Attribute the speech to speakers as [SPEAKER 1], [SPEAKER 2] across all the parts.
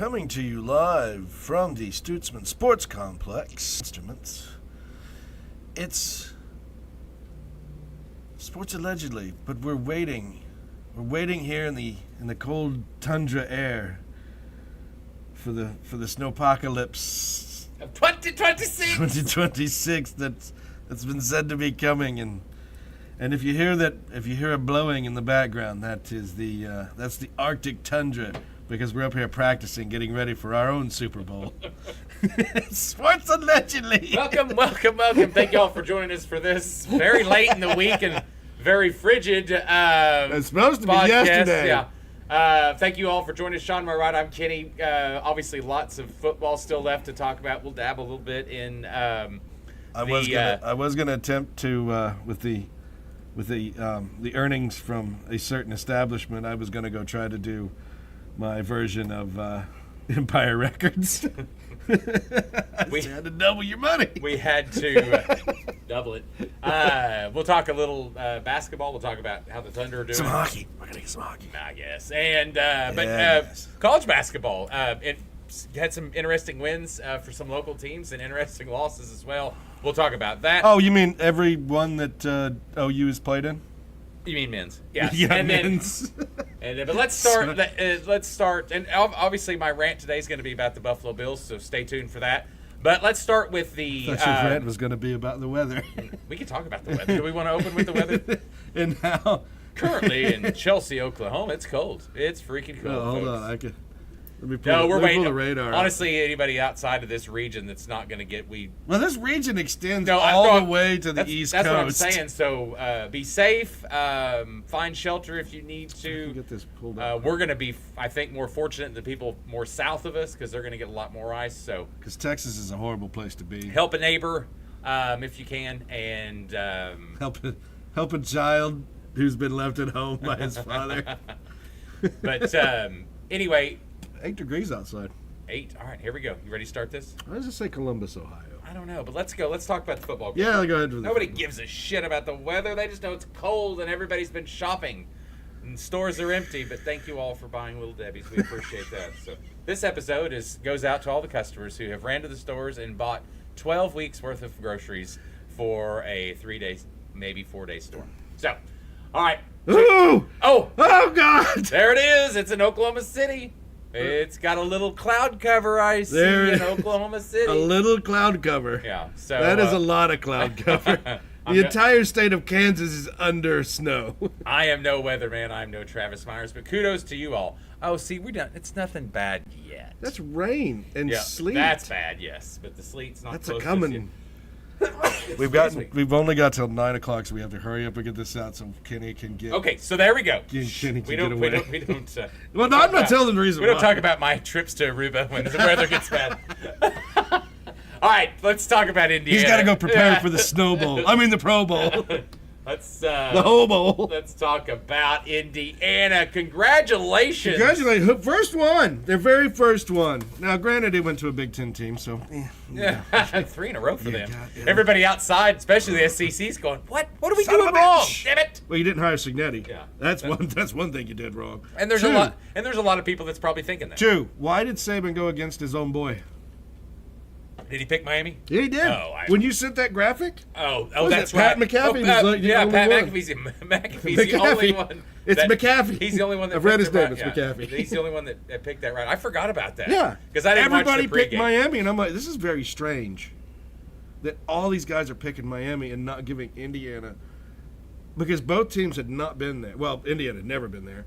[SPEAKER 1] coming to you live from the Stutzman Sports Complex. Instruments. It's sports allegedly, but we're waiting. We're waiting here in the cold tundra air for the snowpocalypse
[SPEAKER 2] of 2026.
[SPEAKER 1] 2026 that's been said to be coming, and if you hear a blowing in the background, that's the Arctic tundra, because we're up here practicing, getting ready for our own Super Bowl. Sports allegedly.
[SPEAKER 2] Welcome. Thank you all for joining us for this very late in the week and very frigid
[SPEAKER 1] It's supposed to be
[SPEAKER 2] podcast.
[SPEAKER 1] yesterday.
[SPEAKER 2] Yeah. Thank you all for joining us. Sean, my right, I'm Kenny. Obviously, lots of football still left to talk about. We'll dabble a little bit in. I
[SPEAKER 1] was gonna attempt to with the earnings from a certain establishment. I was gonna go try to do my version of Empire Records. We had to double your money.
[SPEAKER 2] We had to double it. We'll talk a little basketball. We'll talk about how the Thunder are doing.
[SPEAKER 1] Some hockey. We're gonna get some hockey.
[SPEAKER 2] I guess. And
[SPEAKER 1] Yes.
[SPEAKER 2] college basketball. It had some interesting wins for some local teams and interesting losses as well. We'll talk about that.
[SPEAKER 1] Oh, you mean every one that OU has played in?
[SPEAKER 2] You mean men's? Yes.
[SPEAKER 1] Yeah,
[SPEAKER 2] and
[SPEAKER 1] men's.
[SPEAKER 2] But let's start. Let's start. And obviously, my rant today is going to be about the Buffalo Bills, so stay tuned for that. But let's start with the.
[SPEAKER 1] I thought your rant was going to be about the weather.
[SPEAKER 2] We can talk about the weather. Do we want to open with the weather?
[SPEAKER 1] And how?
[SPEAKER 2] Currently in Chelsea, Oklahoma, it's cold. It's freaking cold.
[SPEAKER 1] Oh, hold
[SPEAKER 2] folks.
[SPEAKER 1] on, I could. Let me
[SPEAKER 2] We're waiting.
[SPEAKER 1] pull the radar.
[SPEAKER 2] Honestly, anybody outside of this region that's not going to get
[SPEAKER 1] Well, this region exextends
[SPEAKER 2] No,
[SPEAKER 1] all the way to the East Coast.
[SPEAKER 2] That's what I'm saying. So be safe. Find shelter if you need to.
[SPEAKER 1] Get this pulled up.
[SPEAKER 2] We're going to be, I think, more fortunate than people more south of us because they're going to get a lot more ice. So
[SPEAKER 1] Because Texas is a horrible place to be.
[SPEAKER 2] help a neighbor if you can, and
[SPEAKER 1] Help a child who's been left at home by his father.
[SPEAKER 2] but anyway.
[SPEAKER 1] 8 degrees outside.
[SPEAKER 2] 8. All right, here we go. You ready to start this?
[SPEAKER 1] Why does it say Columbus, Ohio?
[SPEAKER 2] I don't know, but let's go. Let's talk about the football.
[SPEAKER 1] Yeah, go ahead.
[SPEAKER 2] Nobody gives a shit about the weather. They just know it's cold and everybody's been shopping. And stores are empty, but thank you all for buying Little Debbie's. We appreciate that. So this episode goes out to all the customers who have ran to the stores and bought 12 weeks worth of groceries for a 3-day, maybe 4-day storm. So, all right.
[SPEAKER 1] Ooh!
[SPEAKER 2] Oh,
[SPEAKER 1] God!
[SPEAKER 2] there it is. It's in Oklahoma City. It's got a little cloud cover I see in Oklahoma City.
[SPEAKER 1] A little cloud cover.
[SPEAKER 2] Yeah. So
[SPEAKER 1] that is a lot of cloud cover. The entire state of Kansas is under snow.
[SPEAKER 2] I am no weatherman. I'm no Travis Myers, but kudos to you all. Oh, see, we're done. It's nothing bad yet.
[SPEAKER 1] That's rain and sleet.
[SPEAKER 2] That's bad, yes, but the sleet's not.
[SPEAKER 1] That's
[SPEAKER 2] close
[SPEAKER 1] a coming. We've only got till 9 o'clock, so we have to hurry up and get this out so Kenny can get.
[SPEAKER 2] Okay, so there we go.
[SPEAKER 1] Kenny can
[SPEAKER 2] We
[SPEAKER 1] get away.
[SPEAKER 2] don't.
[SPEAKER 1] Well, no, I'm not telling the reason.
[SPEAKER 2] We don't talk about my trips to Aruba when the weather gets bad. All right, let's talk about Indiana.
[SPEAKER 1] He's got to go prepare for the Snow Bowl. I mean the Pro Bowl. The Ho Bowl.
[SPEAKER 2] Let's talk about Indiana. Congratulations.
[SPEAKER 1] Congratulations. First one. Their very first one. Now, granted, it went to a Big Ten team, so.
[SPEAKER 2] Yeah. 3 in a row for them.
[SPEAKER 1] God, yeah.
[SPEAKER 2] Everybody outside, especially the SEC's going, what? What are we
[SPEAKER 1] Son
[SPEAKER 2] doing
[SPEAKER 1] of a
[SPEAKER 2] wrong?
[SPEAKER 1] bitch.
[SPEAKER 2] Damn it.
[SPEAKER 1] Well, you didn't hire Signetti.
[SPEAKER 2] Yeah.
[SPEAKER 1] That's one thing you did wrong.
[SPEAKER 2] And there's a lot of people that's probably thinking that.
[SPEAKER 1] 2, why did Saban go against his own boy?
[SPEAKER 2] Did he pick Miami?
[SPEAKER 1] Yeah, he did. When you sent that graphic?
[SPEAKER 2] That's
[SPEAKER 1] Pat
[SPEAKER 2] right.
[SPEAKER 1] McAfee was like the only
[SPEAKER 2] Pat
[SPEAKER 1] one.
[SPEAKER 2] McAfee's the only one.
[SPEAKER 1] It's McAfee.
[SPEAKER 2] He's the only one that
[SPEAKER 1] I've read his
[SPEAKER 2] picked
[SPEAKER 1] name.
[SPEAKER 2] it
[SPEAKER 1] It's
[SPEAKER 2] right.
[SPEAKER 1] McAfee.
[SPEAKER 2] He's the only one that picked that right. I forgot about that.
[SPEAKER 1] Yeah.
[SPEAKER 2] Because I didn't
[SPEAKER 1] Everybody
[SPEAKER 2] watch the
[SPEAKER 1] picked
[SPEAKER 2] pregame.
[SPEAKER 1] Miami, and I'm like, this is very strange that all these guys are picking Miami and not giving Indiana, because both teams had not been there. Well, Indiana had never been there,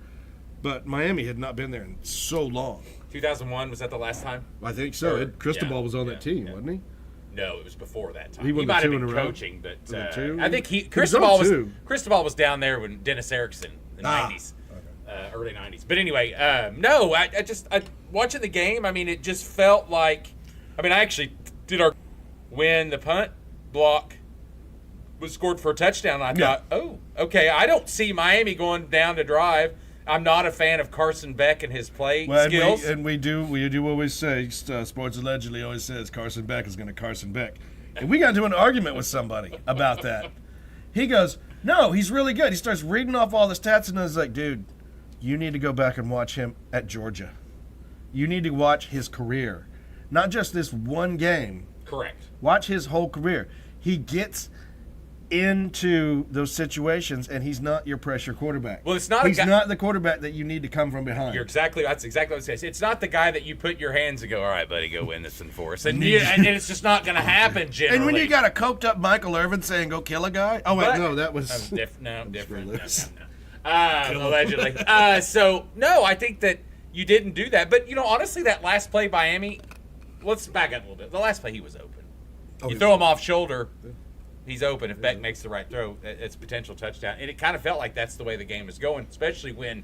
[SPEAKER 1] but Miami had not been there in so long.
[SPEAKER 2] 2001, was that the last time?
[SPEAKER 1] I think so. Cristobal
[SPEAKER 2] yeah,
[SPEAKER 1] was on that team,
[SPEAKER 2] yeah.
[SPEAKER 1] wasn't he?
[SPEAKER 2] No, it was before that time.
[SPEAKER 1] He won the
[SPEAKER 2] might have
[SPEAKER 1] 2 in
[SPEAKER 2] been
[SPEAKER 1] a row.
[SPEAKER 2] coaching, but
[SPEAKER 1] Was it 2?
[SPEAKER 2] I think
[SPEAKER 1] Cristobal
[SPEAKER 2] was down there when Dennis Erickson in the 90s, early 90s. But anyway, I watching the game, I mean, it just felt like, I actually did when the punt block was scored for a touchdown. I thought, oh, okay, I don't see Miami going down to drive. I'm not a fan of Carson Beck and his play skills.
[SPEAKER 1] And we do always say, Sports Allegedly always says Carson Beck is going to Carson Beck. And we got into an argument with somebody about that. He goes, no, he's really good. He starts reading off all the stats, and I was like, dude, you need to go back and watch him at Georgia. You need to watch his career, not just this one game.
[SPEAKER 2] Correct.
[SPEAKER 1] Watch his whole career. He gets into those situations, and he's not your pressure quarterback.
[SPEAKER 2] Well, it's not.
[SPEAKER 1] He's not the quarterback that you need to come from behind.
[SPEAKER 2] That's exactly what I was saying. It's not the guy that you put in your hands and go, all right, buddy, go win this one for us. And it's just not going to happen generally.
[SPEAKER 1] And when you got a coked up Michael Irvin saying, go kill a guy. Oh, wait, no, that was.
[SPEAKER 2] Different. Allegedly. So, no, I think that you didn't do that. But, honestly, that last play, Miami, let's back up a little bit. The last play, he was open. You throw him off shoulder. He's open. If Beck makes the right throw, it's a potential touchdown. And it kind of felt like that's the way the game was going, especially when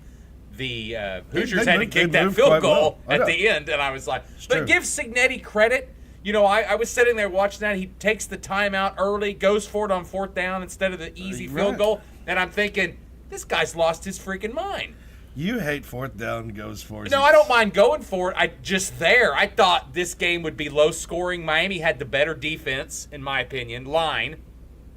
[SPEAKER 2] the Hoosiers had to kick that field goal at the end. And I was like, but give Cignetti credit. I was sitting there watching that. He takes the timeout early, goes for it on 4th down instead of the easy field goal. And I'm thinking, this guy's lost his freaking mind.
[SPEAKER 1] You hate 4th down goes for it.
[SPEAKER 2] No, I don't mind going for it. I thought this game would be low scoring. Miami had the better defense, in my opinion, line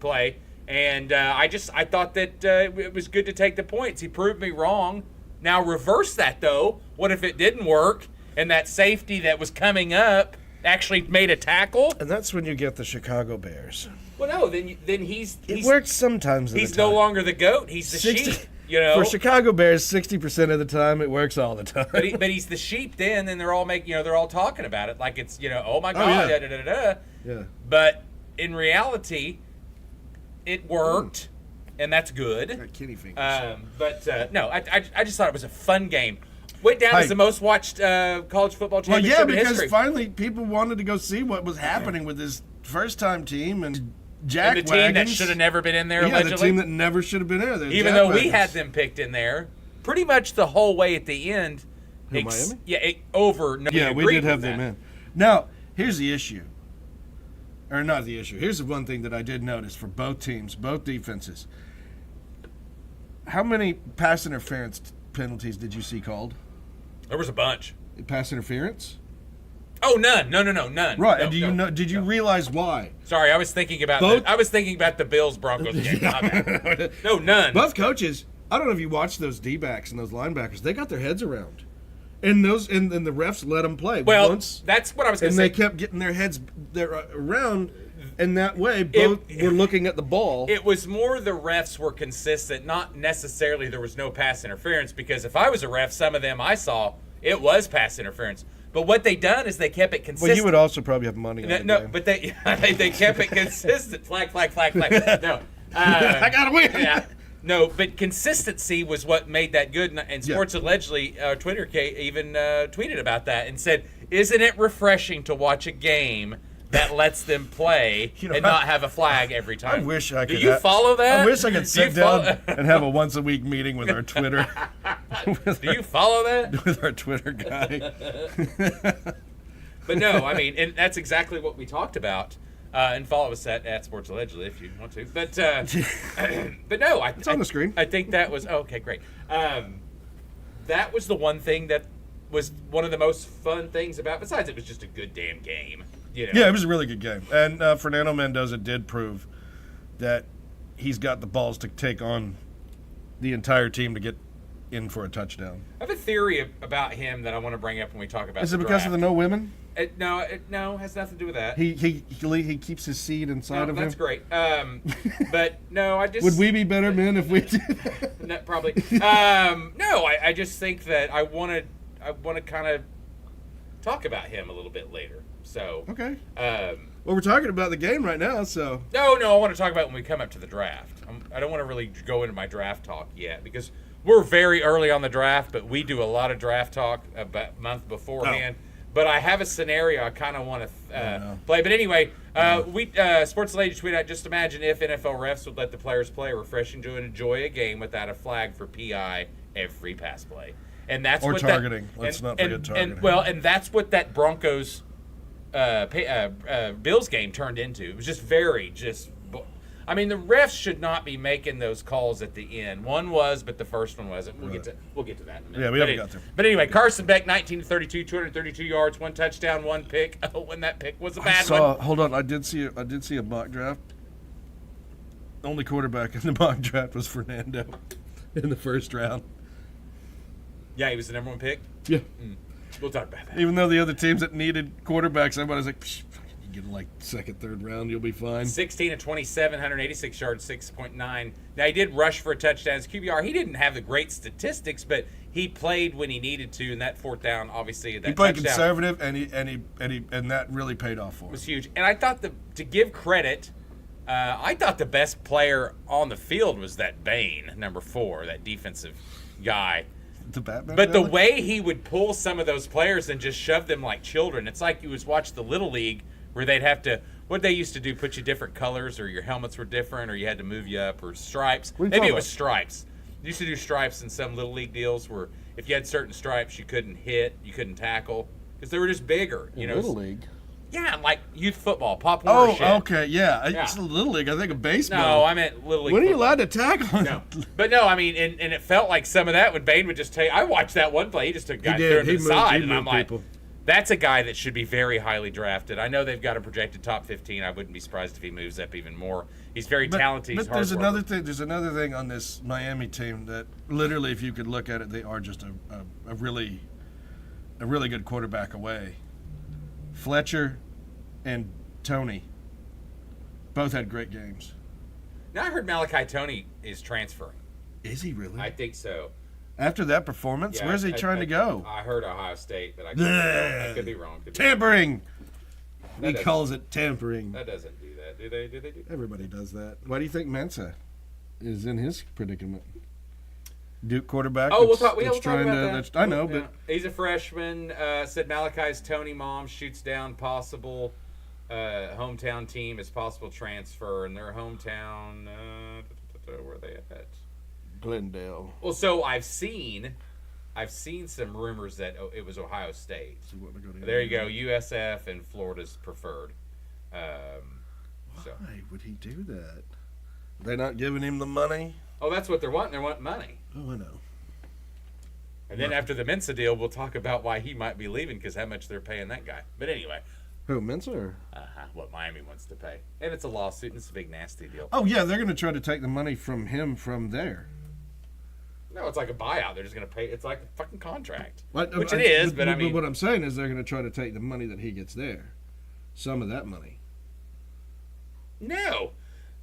[SPEAKER 2] play. And I thought that it was good to take the points. He proved me wrong. Now reverse that, though. What if it didn't work and that safety that was coming up actually made a tackle?
[SPEAKER 1] And that's when you get the Chicago Bears.
[SPEAKER 2] Well, no, then he's
[SPEAKER 1] it works sometimes.
[SPEAKER 2] He's no longer the GOAT. He's the sheep.
[SPEAKER 1] For Chicago Bears, 60% of the time it works all the time.
[SPEAKER 2] But he's the sheep. Then they're all they're all talking about it like it's oh my god,
[SPEAKER 1] Yeah.
[SPEAKER 2] But in reality, it worked, and that's good.
[SPEAKER 1] Got kitty fingers.
[SPEAKER 2] No, I just thought it was a fun game. Went down as the most watched college football championship in history.
[SPEAKER 1] Well, because finally people wanted to go see what was happening with this first-time team and Jack
[SPEAKER 2] and the team that should have never been in there, allegedly.
[SPEAKER 1] The team that never should have been there.
[SPEAKER 2] Even though we had them picked in there pretty much the whole way at the end.
[SPEAKER 1] Miami?
[SPEAKER 2] Yeah,
[SPEAKER 1] we did have them in. Now, here's the issue. Or not the issue. Here's the one thing that I did notice for both teams, both defenses. How many pass interference penalties did you see called?
[SPEAKER 2] There was a bunch.
[SPEAKER 1] Pass interference?
[SPEAKER 2] Oh, none. No, none.
[SPEAKER 1] Right.
[SPEAKER 2] No,
[SPEAKER 1] and did you realize why?
[SPEAKER 2] Sorry, I was thinking about the Bills Broncos game. No, none.
[SPEAKER 1] Both coaches, I don't know if you watched those D-backs and those linebackers, they got their heads around. And the refs let them play.
[SPEAKER 2] Well, that's what I was going to say.
[SPEAKER 1] And they kept getting their heads around, and that way both were looking at the ball.
[SPEAKER 2] It was more the refs were consistent, not necessarily there was no pass interference, because if I was a ref, some of them I saw, it was pass interference. But what they done is they kept it consistent.
[SPEAKER 1] Well, you would also probably have money on it.
[SPEAKER 2] No, but they kept it consistent. Flag. No.
[SPEAKER 1] I got to win.
[SPEAKER 2] Yeah. No, but consistency was what made that good. And Sports Allegedly, Twitter even tweeted about that and said, isn't it refreshing to watch a game that lets them play and not have a flag every time?
[SPEAKER 1] I wish I could.
[SPEAKER 2] Do you follow that?
[SPEAKER 1] I wish I could sit down and have a once-a-week meeting with our Twitter.
[SPEAKER 2] Do you follow that?
[SPEAKER 1] With our Twitter guy.
[SPEAKER 2] But no, I mean, and that's exactly what we talked about. And follow us at Sports Allegedly if you want to. But no,
[SPEAKER 1] it's on the screen.
[SPEAKER 2] I think that was okay. Great. That was the one thing that was one of the most fun things about. Besides, it was just a good damn game.
[SPEAKER 1] Yeah, it was a really good game. And Fernando Mendoza did prove that he's got the balls to take on the entire team to get in for a touchdown.
[SPEAKER 2] I have a theory about him that I want to bring up when we talk about.
[SPEAKER 1] Is it because of the no women?
[SPEAKER 2] No, it has nothing to do with that.
[SPEAKER 1] He keeps his seed inside of him.
[SPEAKER 2] That's great. But no, I just
[SPEAKER 1] would we be better men if we did?
[SPEAKER 2] No, probably. No, I just think that I want to kind of talk about him a little bit later. So
[SPEAKER 1] okay. Well, we're talking about the game right now, so
[SPEAKER 2] no, I want to talk about it when we come up to the draft. I don't want to really go into my draft talk yet because we're very early on the draft, but we do a lot of draft talk about a month beforehand. Oh. But I have a scenario I kind of want to play. But anyway, we Sports Lady tweet out, just imagine if NFL refs would let the players play refreshing to enjoy a game without a flag for PI every pass play. And that's what
[SPEAKER 1] targeting. Let's not forget targeting.
[SPEAKER 2] And that's what that Broncos Bills game turned into. It was just I mean, the refs should not be making those calls at the end. One was, but the first one wasn't. We'll get to that in a minute.
[SPEAKER 1] Yeah, we haven't got there.
[SPEAKER 2] But anyway, Carson Beck, 19-32, 232 yards, 1 touchdown, 1 pick. Oh, when that pick was a bad one.
[SPEAKER 1] Hold on, I did see a mock draft. The only quarterback in the mock draft was Fernando in the first round.
[SPEAKER 2] Yeah, he was the number 1 pick.
[SPEAKER 1] Yeah.
[SPEAKER 2] We'll talk about that.
[SPEAKER 1] Even though the other teams that needed quarterbacks, everybody's like, Psh, you get like second, third round, you'll be fine.
[SPEAKER 2] 16 of 27, 186 yards, 6.9. Now, he did rush for a touchdown. His QBR, he didn't have the great statistics, but he played when he needed to, and that fourth down, obviously, that
[SPEAKER 1] He played
[SPEAKER 2] touchdown
[SPEAKER 1] conservative, and that really paid off for him.
[SPEAKER 2] was huge. And I thought to give credit, I thought the best player on the field was that Bain, number 4, that defensive guy.
[SPEAKER 1] The Batman.
[SPEAKER 2] But the
[SPEAKER 1] villain?
[SPEAKER 2] way he would pull some of those players and just shove them like children, it's like you was watch the Little League where they'd have to, what they used to do, put you different colors or your helmets were different or you had to move you up or stripes.
[SPEAKER 1] What are you
[SPEAKER 2] Maybe
[SPEAKER 1] talking
[SPEAKER 2] it was
[SPEAKER 1] about?
[SPEAKER 2] stripes. They used to do stripes in some Little League deals where if you had certain stripes, you couldn't hit, you couldn't tackle because they were just bigger. You know,
[SPEAKER 1] Little League.
[SPEAKER 2] Yeah, like youth football, Pop Warner
[SPEAKER 1] Oh,
[SPEAKER 2] shit.
[SPEAKER 1] okay, yeah.
[SPEAKER 2] Yeah.
[SPEAKER 1] It's a Little League. I think of baseball.
[SPEAKER 2] No, I meant Little League.
[SPEAKER 1] When are you
[SPEAKER 2] football.
[SPEAKER 1] allowed to tackle?
[SPEAKER 2] No, but no, I mean, and it felt like some of that when Bain would just take. I watched that one play. He just took a guy,
[SPEAKER 1] He
[SPEAKER 2] threw
[SPEAKER 1] did.
[SPEAKER 2] him
[SPEAKER 1] He
[SPEAKER 2] to the
[SPEAKER 1] moved-
[SPEAKER 2] side,
[SPEAKER 1] he
[SPEAKER 2] and I'm
[SPEAKER 1] moved
[SPEAKER 2] like,
[SPEAKER 1] people.
[SPEAKER 2] that's a guy that should be very highly drafted. I know they've got a projected top 15. I wouldn't be surprised if he moves up even more. He's very talented. He's
[SPEAKER 1] But there's
[SPEAKER 2] hard
[SPEAKER 1] another
[SPEAKER 2] worker.
[SPEAKER 1] thing. There's another thing on this Miami team that literally, if you could look at it, they are just a really good quarterback away. Fletcher and Tony both had great games.
[SPEAKER 2] Now I heard Malachi Tony is transferring.
[SPEAKER 1] Is he really?
[SPEAKER 2] I think so.
[SPEAKER 1] After that performance,
[SPEAKER 2] Yeah,
[SPEAKER 1] where's he trying to go?
[SPEAKER 2] I heard Ohio State, but I could be wrong. Could be wrong.
[SPEAKER 1] Tampering.
[SPEAKER 2] That
[SPEAKER 1] He
[SPEAKER 2] doesn't-
[SPEAKER 1] calls it tampering.
[SPEAKER 2] That doesn't do that, do they? Do they do that?
[SPEAKER 1] Everybody does that. Why do you think Mensa is in his predicament? Duke quarterback.
[SPEAKER 2] Oh, we'll
[SPEAKER 1] that's-
[SPEAKER 2] talk.
[SPEAKER 1] that's
[SPEAKER 2] We'll talk
[SPEAKER 1] trying
[SPEAKER 2] about
[SPEAKER 1] to-
[SPEAKER 2] that.
[SPEAKER 1] that's- I know,
[SPEAKER 2] Yeah.
[SPEAKER 1] but
[SPEAKER 2] He's a freshman. Said Malachi's Tony mom shoots down possible hometown team as possible transfer, and their hometown. Where are they at?
[SPEAKER 1] Glendale.
[SPEAKER 2] Well, so I've seen some rumors that it was Ohio State.
[SPEAKER 1] So what, they're gonna
[SPEAKER 2] There you go. USF and Florida's preferred. So.
[SPEAKER 1] Why would he do that? They're not giving him the money.
[SPEAKER 2] Oh, that's what they're wanting. They're wanting money.
[SPEAKER 1] Oh, I know.
[SPEAKER 2] And then after the Mensa deal, we'll talk about why he might be leaving because how much they're paying that guy. But anyway,
[SPEAKER 1] Who, Mensa? Or?
[SPEAKER 2] what Miami wants to pay. And it's a lawsuit and it's a big nasty deal.
[SPEAKER 1] Oh yeah, they're going to try to take the money from him from there.
[SPEAKER 2] No, it's like a buyout. They're just going to pay. It's like a fucking contract.
[SPEAKER 1] What-
[SPEAKER 2] Which it is, but I mean.
[SPEAKER 1] what I'm saying is they're going to try to take the money that he gets there, some of that money.
[SPEAKER 2] No.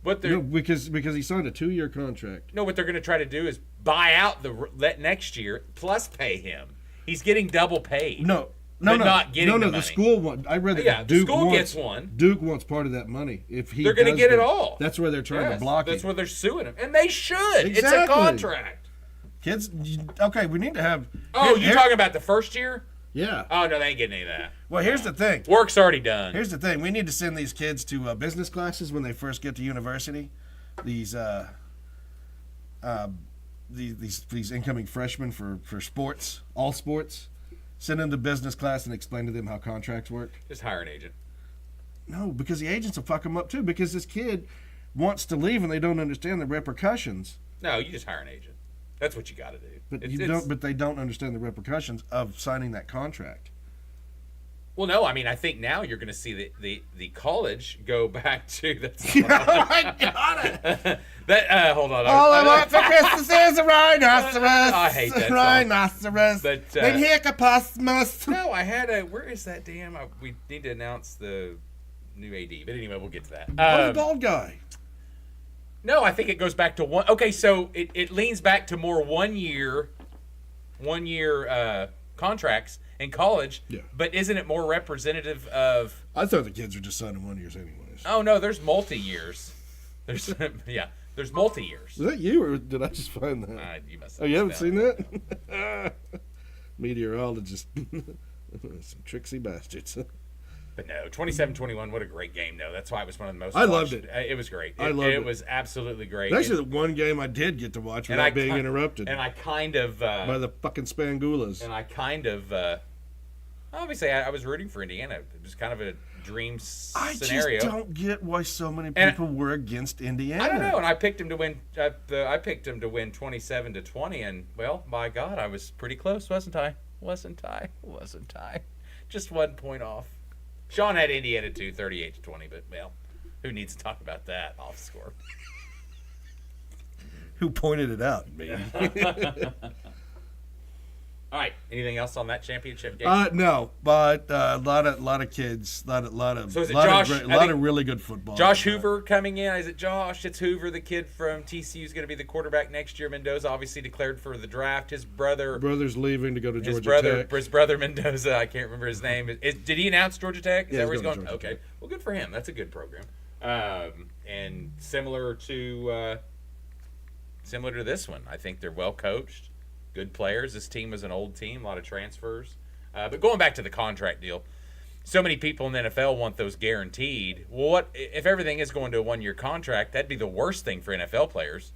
[SPEAKER 2] What they're
[SPEAKER 1] No, because he signed a 2-year contract.
[SPEAKER 2] what they're going to try to do is buy out that next year plus pay him. He's getting double paid.
[SPEAKER 1] No,
[SPEAKER 2] But not getting the
[SPEAKER 1] the
[SPEAKER 2] money.
[SPEAKER 1] school one. I read that
[SPEAKER 2] Yeah, the
[SPEAKER 1] Duke
[SPEAKER 2] school
[SPEAKER 1] wants,
[SPEAKER 2] gets one.
[SPEAKER 1] Duke wants part of that money. If he
[SPEAKER 2] They're going to
[SPEAKER 1] does
[SPEAKER 2] get it
[SPEAKER 1] that,
[SPEAKER 2] all.
[SPEAKER 1] That's where they're trying
[SPEAKER 2] Yes,
[SPEAKER 1] to block
[SPEAKER 2] that's
[SPEAKER 1] him.
[SPEAKER 2] where they're suing him. And they should. It's a
[SPEAKER 1] Exactly.
[SPEAKER 2] contract.
[SPEAKER 1] Kids, okay, we need to have.
[SPEAKER 2] Oh,
[SPEAKER 1] here-
[SPEAKER 2] you're talking about the first year?
[SPEAKER 1] Yeah.
[SPEAKER 2] Oh, no, they ain't getting any of that.
[SPEAKER 1] Well, here's the thing.
[SPEAKER 2] Work's already done.
[SPEAKER 1] Here's the thing. We need to send these kids to business classes when they first get to university. These incoming freshmen for sports, all sports. Send them to business class and explain to them how contracts work.
[SPEAKER 2] Just hire an agent.
[SPEAKER 1] No, because the agents will fuck them up too. Because this kid wants to leave and they don't understand the repercussions.
[SPEAKER 2] No, you just hire an agent. That's what you got to do.
[SPEAKER 1] But
[SPEAKER 2] It's-
[SPEAKER 1] But they don't understand the repercussions of signing that contract.
[SPEAKER 2] Well, no, I mean, I think now you're going to see the college go back to that's.
[SPEAKER 1] I got it.
[SPEAKER 2] That hold on.
[SPEAKER 1] All I want for Christmas is a rhinoceros.
[SPEAKER 2] I hate that song.
[SPEAKER 1] Rhinoceros.
[SPEAKER 2] But,
[SPEAKER 1] and hippopotamus.
[SPEAKER 2] No, I had a. Where is that damn? We need to announce the new AD. But anyway, we'll get to that.
[SPEAKER 1] Oh, the bald guy.
[SPEAKER 2] No, I think it goes back to one. Okay, so it leans back to more one year contracts in college.
[SPEAKER 1] Yeah.
[SPEAKER 2] But isn't it more representative of?
[SPEAKER 1] I thought the kids were just signing 1 years anyways.
[SPEAKER 2] Oh no, there's multi years. There's there's multi years.
[SPEAKER 1] Is that you or did I just find that?
[SPEAKER 2] You must.
[SPEAKER 1] Oh, you haven't seen
[SPEAKER 2] understand.
[SPEAKER 1] that? Meteorologist. Some tricksy bastards.
[SPEAKER 2] But no, 27-21, what a great game, though. That's why it was one of the most
[SPEAKER 1] I loved
[SPEAKER 2] watched. It was great.
[SPEAKER 1] I loved it.
[SPEAKER 2] It was absolutely great.
[SPEAKER 1] Actually, the one game I did get to watch without being interrupted
[SPEAKER 2] And I kind of...
[SPEAKER 1] by the fucking Spangulas.
[SPEAKER 2] and I kind of... obviously, I was rooting for Indiana. It was kind of a dream scenario.
[SPEAKER 1] I just don't get why so many people were against Indiana.
[SPEAKER 2] I don't know, and I picked him to win. I picked him to win 27-20, and well, my God, I was pretty close, wasn't I? Wasn't I? Just 1 point off. Sean had Indiana 38-20, but well, who needs to talk about that off score?
[SPEAKER 1] Who pointed it out? Me.
[SPEAKER 2] All right. Anything else on that championship game?
[SPEAKER 1] No, but a lot of kids, a lot of
[SPEAKER 2] So is it Josh?
[SPEAKER 1] A lot of really good football.
[SPEAKER 2] Josh Hoover coming in. Is it Josh? It's Hoover, the kid from TCU, is going to be the quarterback next year. Mendoza obviously declared for the draft. His brother's
[SPEAKER 1] leaving to go to Georgia Tech.
[SPEAKER 2] His brother Mendoza, I can't remember his name. Did he announce Georgia Tech? Is
[SPEAKER 1] yeah,
[SPEAKER 2] that where he's going?
[SPEAKER 1] Georgia
[SPEAKER 2] Okay.
[SPEAKER 1] Tech.
[SPEAKER 2] Well, good for him. That's a good program. And similar to this one, I think they're well coached. Good players. This team was an old team, a lot of transfers. But going back to the contract deal, so many people in the NFL want those guaranteed. Well, what if everything is going to a one-year contract? That'd be the worst thing for NFL players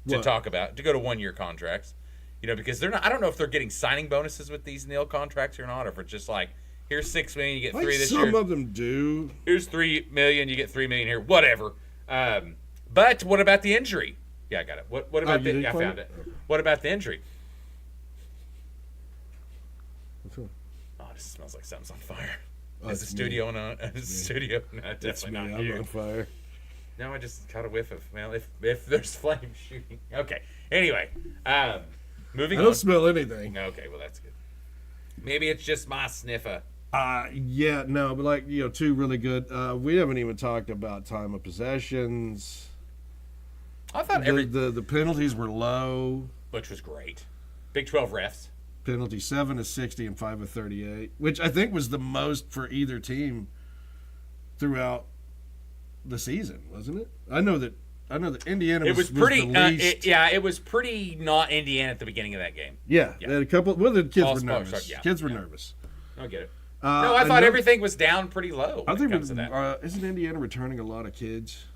[SPEAKER 2] to talk about, to go to one-year contracts. Because they're not. I don't know if they're getting signing bonuses with these nil contracts or not, or if it's just like, here's $6 million, you get $3 this year.
[SPEAKER 1] Some of them do.
[SPEAKER 2] Here's $3 million, you get $3 million here. Whatever. But what about the injury? Yeah, I got it. What about I found it. What about the injury? Oh, this smells like something's on fire. Is the studio on? Is the studio? No, definitely not.
[SPEAKER 1] I'm on fire.
[SPEAKER 2] No, I just caught a whiff of. Well, if there's flames shooting. Okay. Anyway, moving on.
[SPEAKER 1] I don't smell anything.
[SPEAKER 2] Okay, well that's good. Maybe it's just my sniffer.
[SPEAKER 1] Yeah, no, but two really good. We haven't even talked about time of possessions.
[SPEAKER 2] I thought
[SPEAKER 1] the penalties were low,
[SPEAKER 2] which was great. Big 12 refs.
[SPEAKER 1] Penalty 7 of 60 and 5 of 38, which I think was the most for either team throughout the season, wasn't it? I know that Indiana was pretty. Was the least.
[SPEAKER 2] It was pretty not Indiana at the beginning of that game.
[SPEAKER 1] Yeah. They had a couple. Well, the kids were nervous. Kids were nervous.
[SPEAKER 2] I get it. No, I thought everything was down pretty low. I think
[SPEAKER 1] isn't Indiana returning a lot of kids?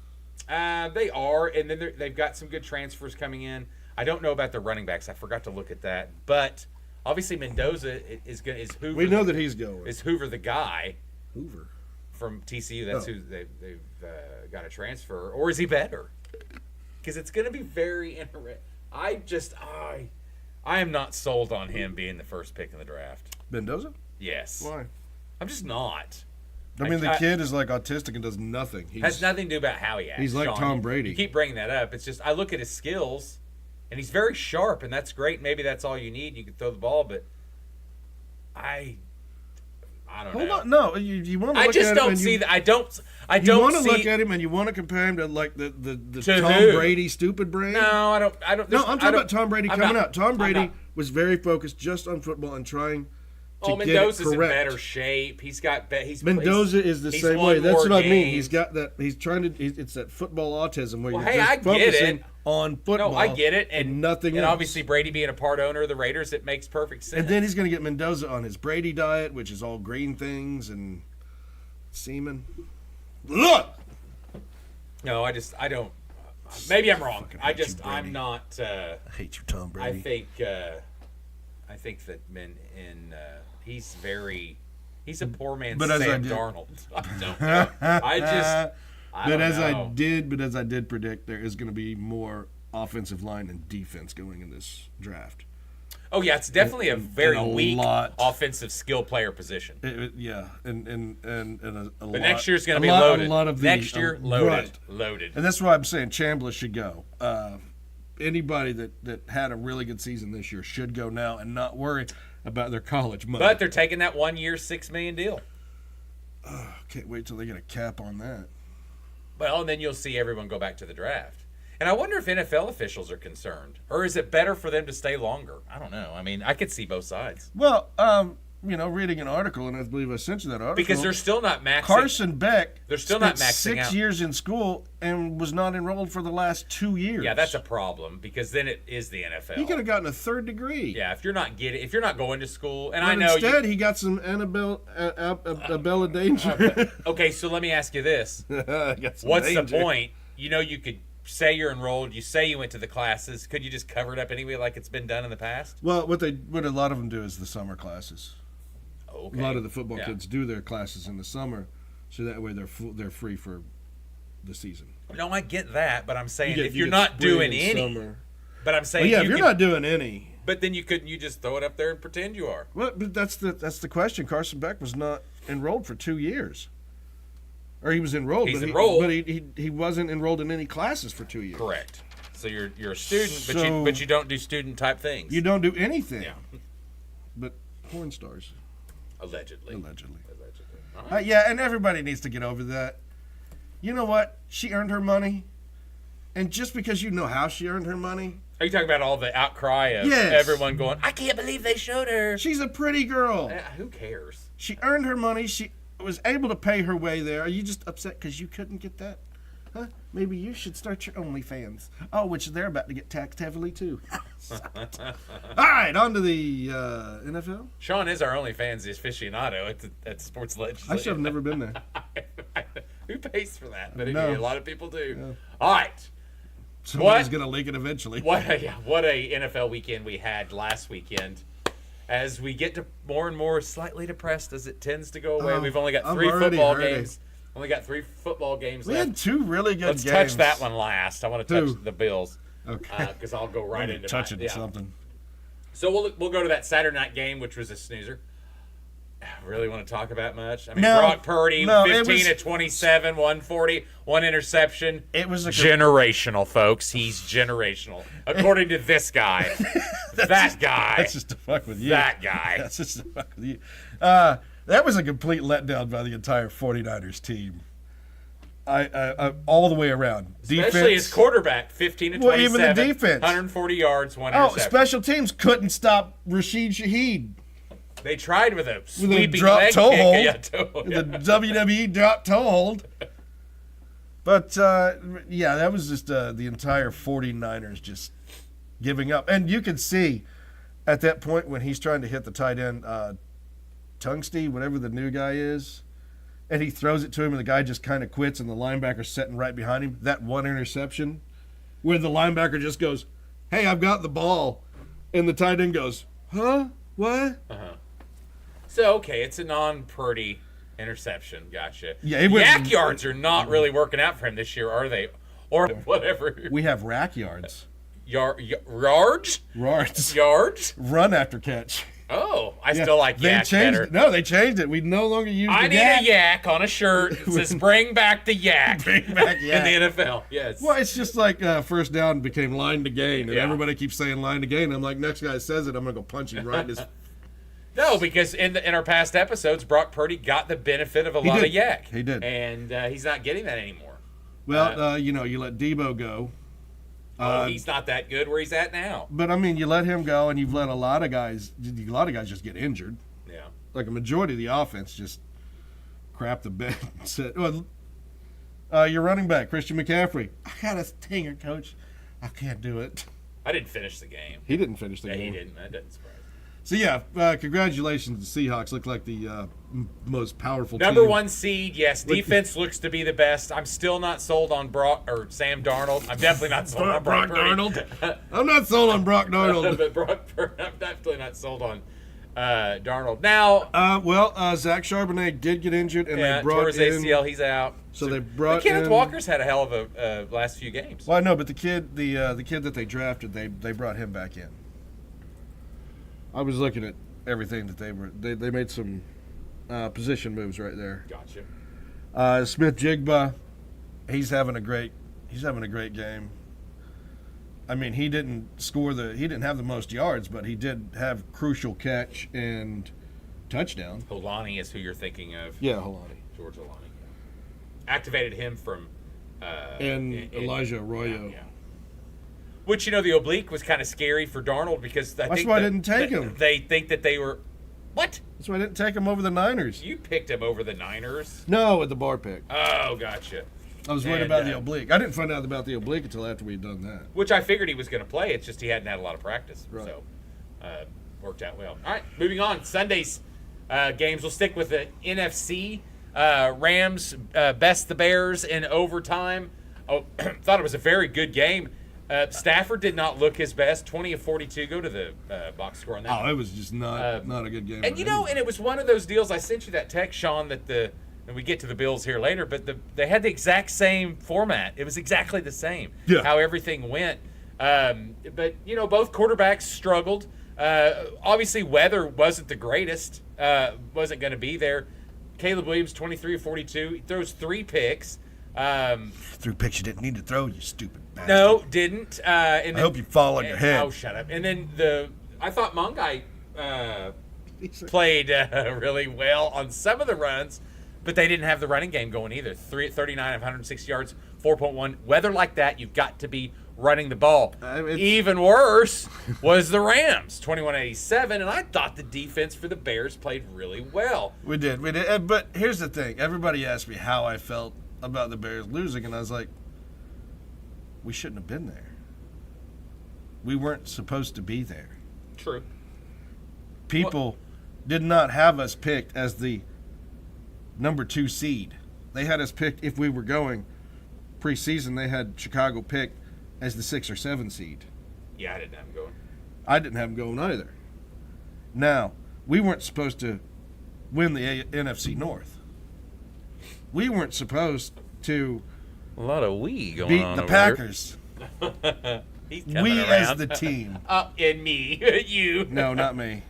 [SPEAKER 2] They are, and then they've got some good transfers coming in. I don't know about the running backs. I forgot to look at that, but obviously Mendoza is Hoover.
[SPEAKER 1] We know that he's going.
[SPEAKER 2] Is Hoover the guy?
[SPEAKER 1] Hoover
[SPEAKER 2] from TCU. That's who they've got a transfer, or is he better? Because it's going to be very interesting. I am not sold on him being the first pick in the draft.
[SPEAKER 1] Mendoza?
[SPEAKER 2] Yes.
[SPEAKER 1] Why?
[SPEAKER 2] I'm just not.
[SPEAKER 1] I mean, the kid is like autistic and does nothing.
[SPEAKER 2] Has nothing to do about how he acts.
[SPEAKER 1] He's like
[SPEAKER 2] Sean.
[SPEAKER 1] Tom Brady.
[SPEAKER 2] You keep bringing that up. It's just I look at his skills, and he's very sharp, and that's great. Maybe that's all you need. You can throw the ball, but I don't know.
[SPEAKER 1] Hold on, no, you want to.
[SPEAKER 2] I just don't see that. I don't. You
[SPEAKER 1] want to look at him, and you want to compare him to like the Tom
[SPEAKER 2] who?
[SPEAKER 1] Brady stupid brain.
[SPEAKER 2] No, I don't.
[SPEAKER 1] No, I'm talking about Tom Brady coming out. Tom Brady was very focused just on football and trying.
[SPEAKER 2] Mendoza's in better shape.
[SPEAKER 1] Mendoza is the same way. That's what I mean. He's got that. He's trying to. It's that football autism where you're just focusing on football.
[SPEAKER 2] No, I get it,
[SPEAKER 1] and nothing else.
[SPEAKER 2] And obviously, Brady being a part owner of the Raiders, it makes perfect sense.
[SPEAKER 1] And then he's going to get Mendoza on his Brady diet, which is all green things and semen. Look.
[SPEAKER 2] No, I don't. Maybe I'm wrong. I'm not.
[SPEAKER 1] I hate you, Tom Brady.
[SPEAKER 2] I think that he's a poor man's
[SPEAKER 1] Sam
[SPEAKER 2] Darnold. I don't know.
[SPEAKER 1] But as I did predict, there is going to be more offensive line and defense going in this draft.
[SPEAKER 2] Oh yeah, it's definitely a very weak offensive skill player position.
[SPEAKER 1] And
[SPEAKER 2] but next year's going to be loaded. Next year, loaded,
[SPEAKER 1] right.
[SPEAKER 2] Loaded.
[SPEAKER 1] And that's why I'm saying Chambliss should go. Anybody that had a really good season this year should go now and not worry about their college money.
[SPEAKER 2] But they're taking that 1 year, $6 million deal.
[SPEAKER 1] Can't wait till they get a cap on that.
[SPEAKER 2] Well, and then you'll see everyone go back to the draft. And I wonder if NFL officials are concerned, or is it better for them to stay longer? I don't know. I mean, I could see both sides.
[SPEAKER 1] Well, reading an article, and I believe I sent you that article.
[SPEAKER 2] Because they're still not maxing.
[SPEAKER 1] Carson Beck
[SPEAKER 2] they're still not maxing
[SPEAKER 1] 6
[SPEAKER 2] out.
[SPEAKER 1] years in school and was not enrolled for the last 2 years.
[SPEAKER 2] Yeah, that's a problem because then it is the NFL.
[SPEAKER 1] He could have gotten a third degree.
[SPEAKER 2] Yeah, if you're not going to school, and
[SPEAKER 1] but
[SPEAKER 2] I know
[SPEAKER 1] instead he got some Annabella danger.
[SPEAKER 2] Okay, so let me ask you this: what's the point? You could say you're enrolled. You say you went to the classes. Could you just cover it up anyway, like it's been done in the past?
[SPEAKER 1] Well, what a lot of them do is the summer classes.
[SPEAKER 2] Okay.
[SPEAKER 1] A lot of the football kids do their classes in the summer, so that way they're free for the season.
[SPEAKER 2] No, I get that, but I'm saying if you're not doing any,
[SPEAKER 1] summer.
[SPEAKER 2] But I'm saying
[SPEAKER 1] if you're not doing any,
[SPEAKER 2] but then you just throw it up there and pretend you are.
[SPEAKER 1] Well, but that's the question. Carson Beck was not enrolled for 2 years, or he was enrolled. But he wasn't enrolled in any classes for 2 years.
[SPEAKER 2] Correct. So you're a student, but you don't do student type things.
[SPEAKER 1] You don't do anything.
[SPEAKER 2] Yeah.
[SPEAKER 1] but porn stars.
[SPEAKER 2] Allegedly.
[SPEAKER 1] All
[SPEAKER 2] right.
[SPEAKER 1] Yeah, and everybody needs to get over that. You know what? She earned her money, and just because you know how she earned her money.
[SPEAKER 2] Are you talking about all the outcry of everyone going, I can't believe they showed her?
[SPEAKER 1] She's a pretty girl.
[SPEAKER 2] Who cares?
[SPEAKER 1] She earned her money. She was able to pay her way there. Are you just upset because you couldn't get that? Huh? Maybe you should start your OnlyFans. Oh, which they're about to get taxed heavily, too. All right, on to the NFL.
[SPEAKER 2] Sean is our OnlyFans aficionado at Sports Legends.
[SPEAKER 1] I should have never been there.
[SPEAKER 2] Who pays for that? But
[SPEAKER 1] No.
[SPEAKER 2] a lot of people do.
[SPEAKER 1] Yeah.
[SPEAKER 2] All right.
[SPEAKER 1] Somebody's going to leak it eventually.
[SPEAKER 2] What a NFL weekend we had last weekend. As we get to more and more slightly depressed as it tends to go away, we've only got 3 football games. Only got 3 football games left.
[SPEAKER 1] We had 2 really good
[SPEAKER 2] Let's
[SPEAKER 1] games.
[SPEAKER 2] touch that one last. I want to touch the Bills.
[SPEAKER 1] Okay.
[SPEAKER 2] Because I'll go right into
[SPEAKER 1] touching something.
[SPEAKER 2] So we'll go to that Saturday night game, which was a snoozer. Really want to talk about much? I mean,
[SPEAKER 1] No,
[SPEAKER 2] Brock Purdy, 15 of 27, 140, 1 interception.
[SPEAKER 1] It was
[SPEAKER 2] generational, folks. He's generational, according to this guy. That guy.
[SPEAKER 1] That's just to fuck with you.
[SPEAKER 2] That guy.
[SPEAKER 1] That's just to fuck with you. That was a complete letdown by the entire 49ers team. I all the way around.
[SPEAKER 2] Especially his quarterback, 15 of 27,
[SPEAKER 1] even the defense.
[SPEAKER 2] 140 yards, 1 interception.
[SPEAKER 1] Special teams couldn't stop Rashid Shaheed.
[SPEAKER 2] They tried with a sweeping
[SPEAKER 1] drop
[SPEAKER 2] leg
[SPEAKER 1] toe
[SPEAKER 2] kick.
[SPEAKER 1] hold.
[SPEAKER 2] Yeah, toe hold.
[SPEAKER 1] The WWE drop toe hold. But, that was just the entire 49ers just giving up. And you could see at that point when he's trying to hit the tight end, Tungsty, whatever the new guy is, and he throws it to him and the guy just kind of quits and the linebacker's sitting right behind him. That one interception where the linebacker just goes, hey, I've got the ball. And the tight end goes, huh? What?
[SPEAKER 2] Uh-huh. So, okay, it's a non-Purdy interception. Gotcha.
[SPEAKER 1] Yeah,
[SPEAKER 2] Yak yards are not really working out for him this year, are they? Or whatever.
[SPEAKER 1] We have rack yards.
[SPEAKER 2] Yards?
[SPEAKER 1] Yards.
[SPEAKER 2] Yards?
[SPEAKER 1] Run after catch.
[SPEAKER 2] Oh, I still like yak better.
[SPEAKER 1] No, they changed it. We no longer use
[SPEAKER 2] I
[SPEAKER 1] the
[SPEAKER 2] need
[SPEAKER 1] yak.
[SPEAKER 2] a yak on a shirt that says bring back the yak.
[SPEAKER 1] Bring back yak.
[SPEAKER 2] In the NFL, yes.
[SPEAKER 1] Well, it's just like first down became line to gain, and everybody keeps saying line to gain. I'm like, next guy says it, I'm going to go punch him right in his...
[SPEAKER 2] No, because in our past episodes, Brock Purdy got the benefit of a lot of yak.
[SPEAKER 1] He did.
[SPEAKER 2] And he's not getting that anymore.
[SPEAKER 1] Well, you let Debo go.
[SPEAKER 2] He's not that good where he's at now.
[SPEAKER 1] But, I mean, you let him go, and you've let a lot of guys just get injured.
[SPEAKER 2] Yeah.
[SPEAKER 1] Like a majority of the offense just crap the bed. Your running back, Christian McCaffrey. I got a stinger, coach. I can't do it.
[SPEAKER 2] I didn't finish the game.
[SPEAKER 1] He didn't finish the game.
[SPEAKER 2] Yeah, he didn't. That doesn't surprise me.
[SPEAKER 1] So, congratulations. The Seahawks look like the most powerful
[SPEAKER 2] Number
[SPEAKER 1] team.
[SPEAKER 2] 1 seed, yes. Defense looks to be the best. I'm still not sold on Sam Darnold. I'm definitely not sold on Brock
[SPEAKER 1] Darnold. I'm not sold on Brock Darnold.
[SPEAKER 2] But I'm definitely not sold on Darnold. Now,
[SPEAKER 1] Zach Charbonnet did get injured, and they brought
[SPEAKER 2] tore his ACL. He's out.
[SPEAKER 1] So they brought
[SPEAKER 2] Kenneth Walker's had a hell of a last few games.
[SPEAKER 1] Well, no, but the kid that they drafted, they brought him back in. I was looking at everything that they made some position moves right there.
[SPEAKER 2] Gotcha.
[SPEAKER 1] Smith-Jigba, he's having a great game. I mean, he didn't have the most yards, but he did have crucial catch and touchdown.
[SPEAKER 2] Holani is who you're thinking of.
[SPEAKER 1] Yeah, Holani.
[SPEAKER 2] George Holani. Activated him from
[SPEAKER 1] Elijah Arroyo.
[SPEAKER 2] Yeah. Which, the oblique was kind of scary for Darnold because
[SPEAKER 1] that's why I didn't take him.
[SPEAKER 2] They think that they were... What?
[SPEAKER 1] That's why I didn't take him over the Niners.
[SPEAKER 2] You picked him over the Niners?
[SPEAKER 1] No, at the bar pick.
[SPEAKER 2] Oh, gotcha.
[SPEAKER 1] I was worried about the oblique. I didn't find out about the oblique until after we'd done that.
[SPEAKER 2] Which I figured he was going to play. It's just he hadn't had a lot of practice.
[SPEAKER 1] Right.
[SPEAKER 2] So, worked out well. All right, moving on. Sunday's games. We'll stick with the NFC. Rams best the Bears in overtime. Oh, thought it was a very good game. Stafford did not look his best. 20 of 42. Go to the box score on that.
[SPEAKER 1] Oh, it was just not a good game.
[SPEAKER 2] And and it was one of those deals. I sent you that text, Sean, that and we get to the Bills here later, but they had the exact same format. It was exactly the same.
[SPEAKER 1] Yeah.
[SPEAKER 2] How everything went. But both quarterbacks struggled. Obviously, weather wasn't the greatest. Wasn't going to be there. Caleb Williams, 23 of 42. He throws 3 picks.
[SPEAKER 1] 3 picks you didn't need to throw, you stupid bastard.
[SPEAKER 2] No, didn't. I
[SPEAKER 1] hope you fall on your head.
[SPEAKER 2] Oh, shut up. And then I thought Mongai played really well on some of the runs, but they didn't have the running game going either. 39 of 160 yards, 4.1. Weather like that, you've got to be running the ball. Even worse was the Rams, 21-87, and I thought the defense for the Bears played really well.
[SPEAKER 1] We did. But here's the thing. Everybody asked me how I felt about the Bears losing, and I was like, we shouldn't have been there. We weren't supposed to be there.
[SPEAKER 2] True.
[SPEAKER 1] People did not have us picked as the number 2 seed. They had us picked, if we were going preseason, they had Chicago picked as the 6 or 7 seed.
[SPEAKER 2] Yeah, I didn't have them going.
[SPEAKER 1] I didn't have them going either. Now, we weren't supposed to win the NFC North. We weren't supposed to
[SPEAKER 2] A lot of we going
[SPEAKER 1] beat
[SPEAKER 2] on
[SPEAKER 1] the
[SPEAKER 2] over
[SPEAKER 1] Packers.
[SPEAKER 2] He's coming
[SPEAKER 1] We
[SPEAKER 2] around.
[SPEAKER 1] as the team.
[SPEAKER 2] And me. You.
[SPEAKER 1] No, not me.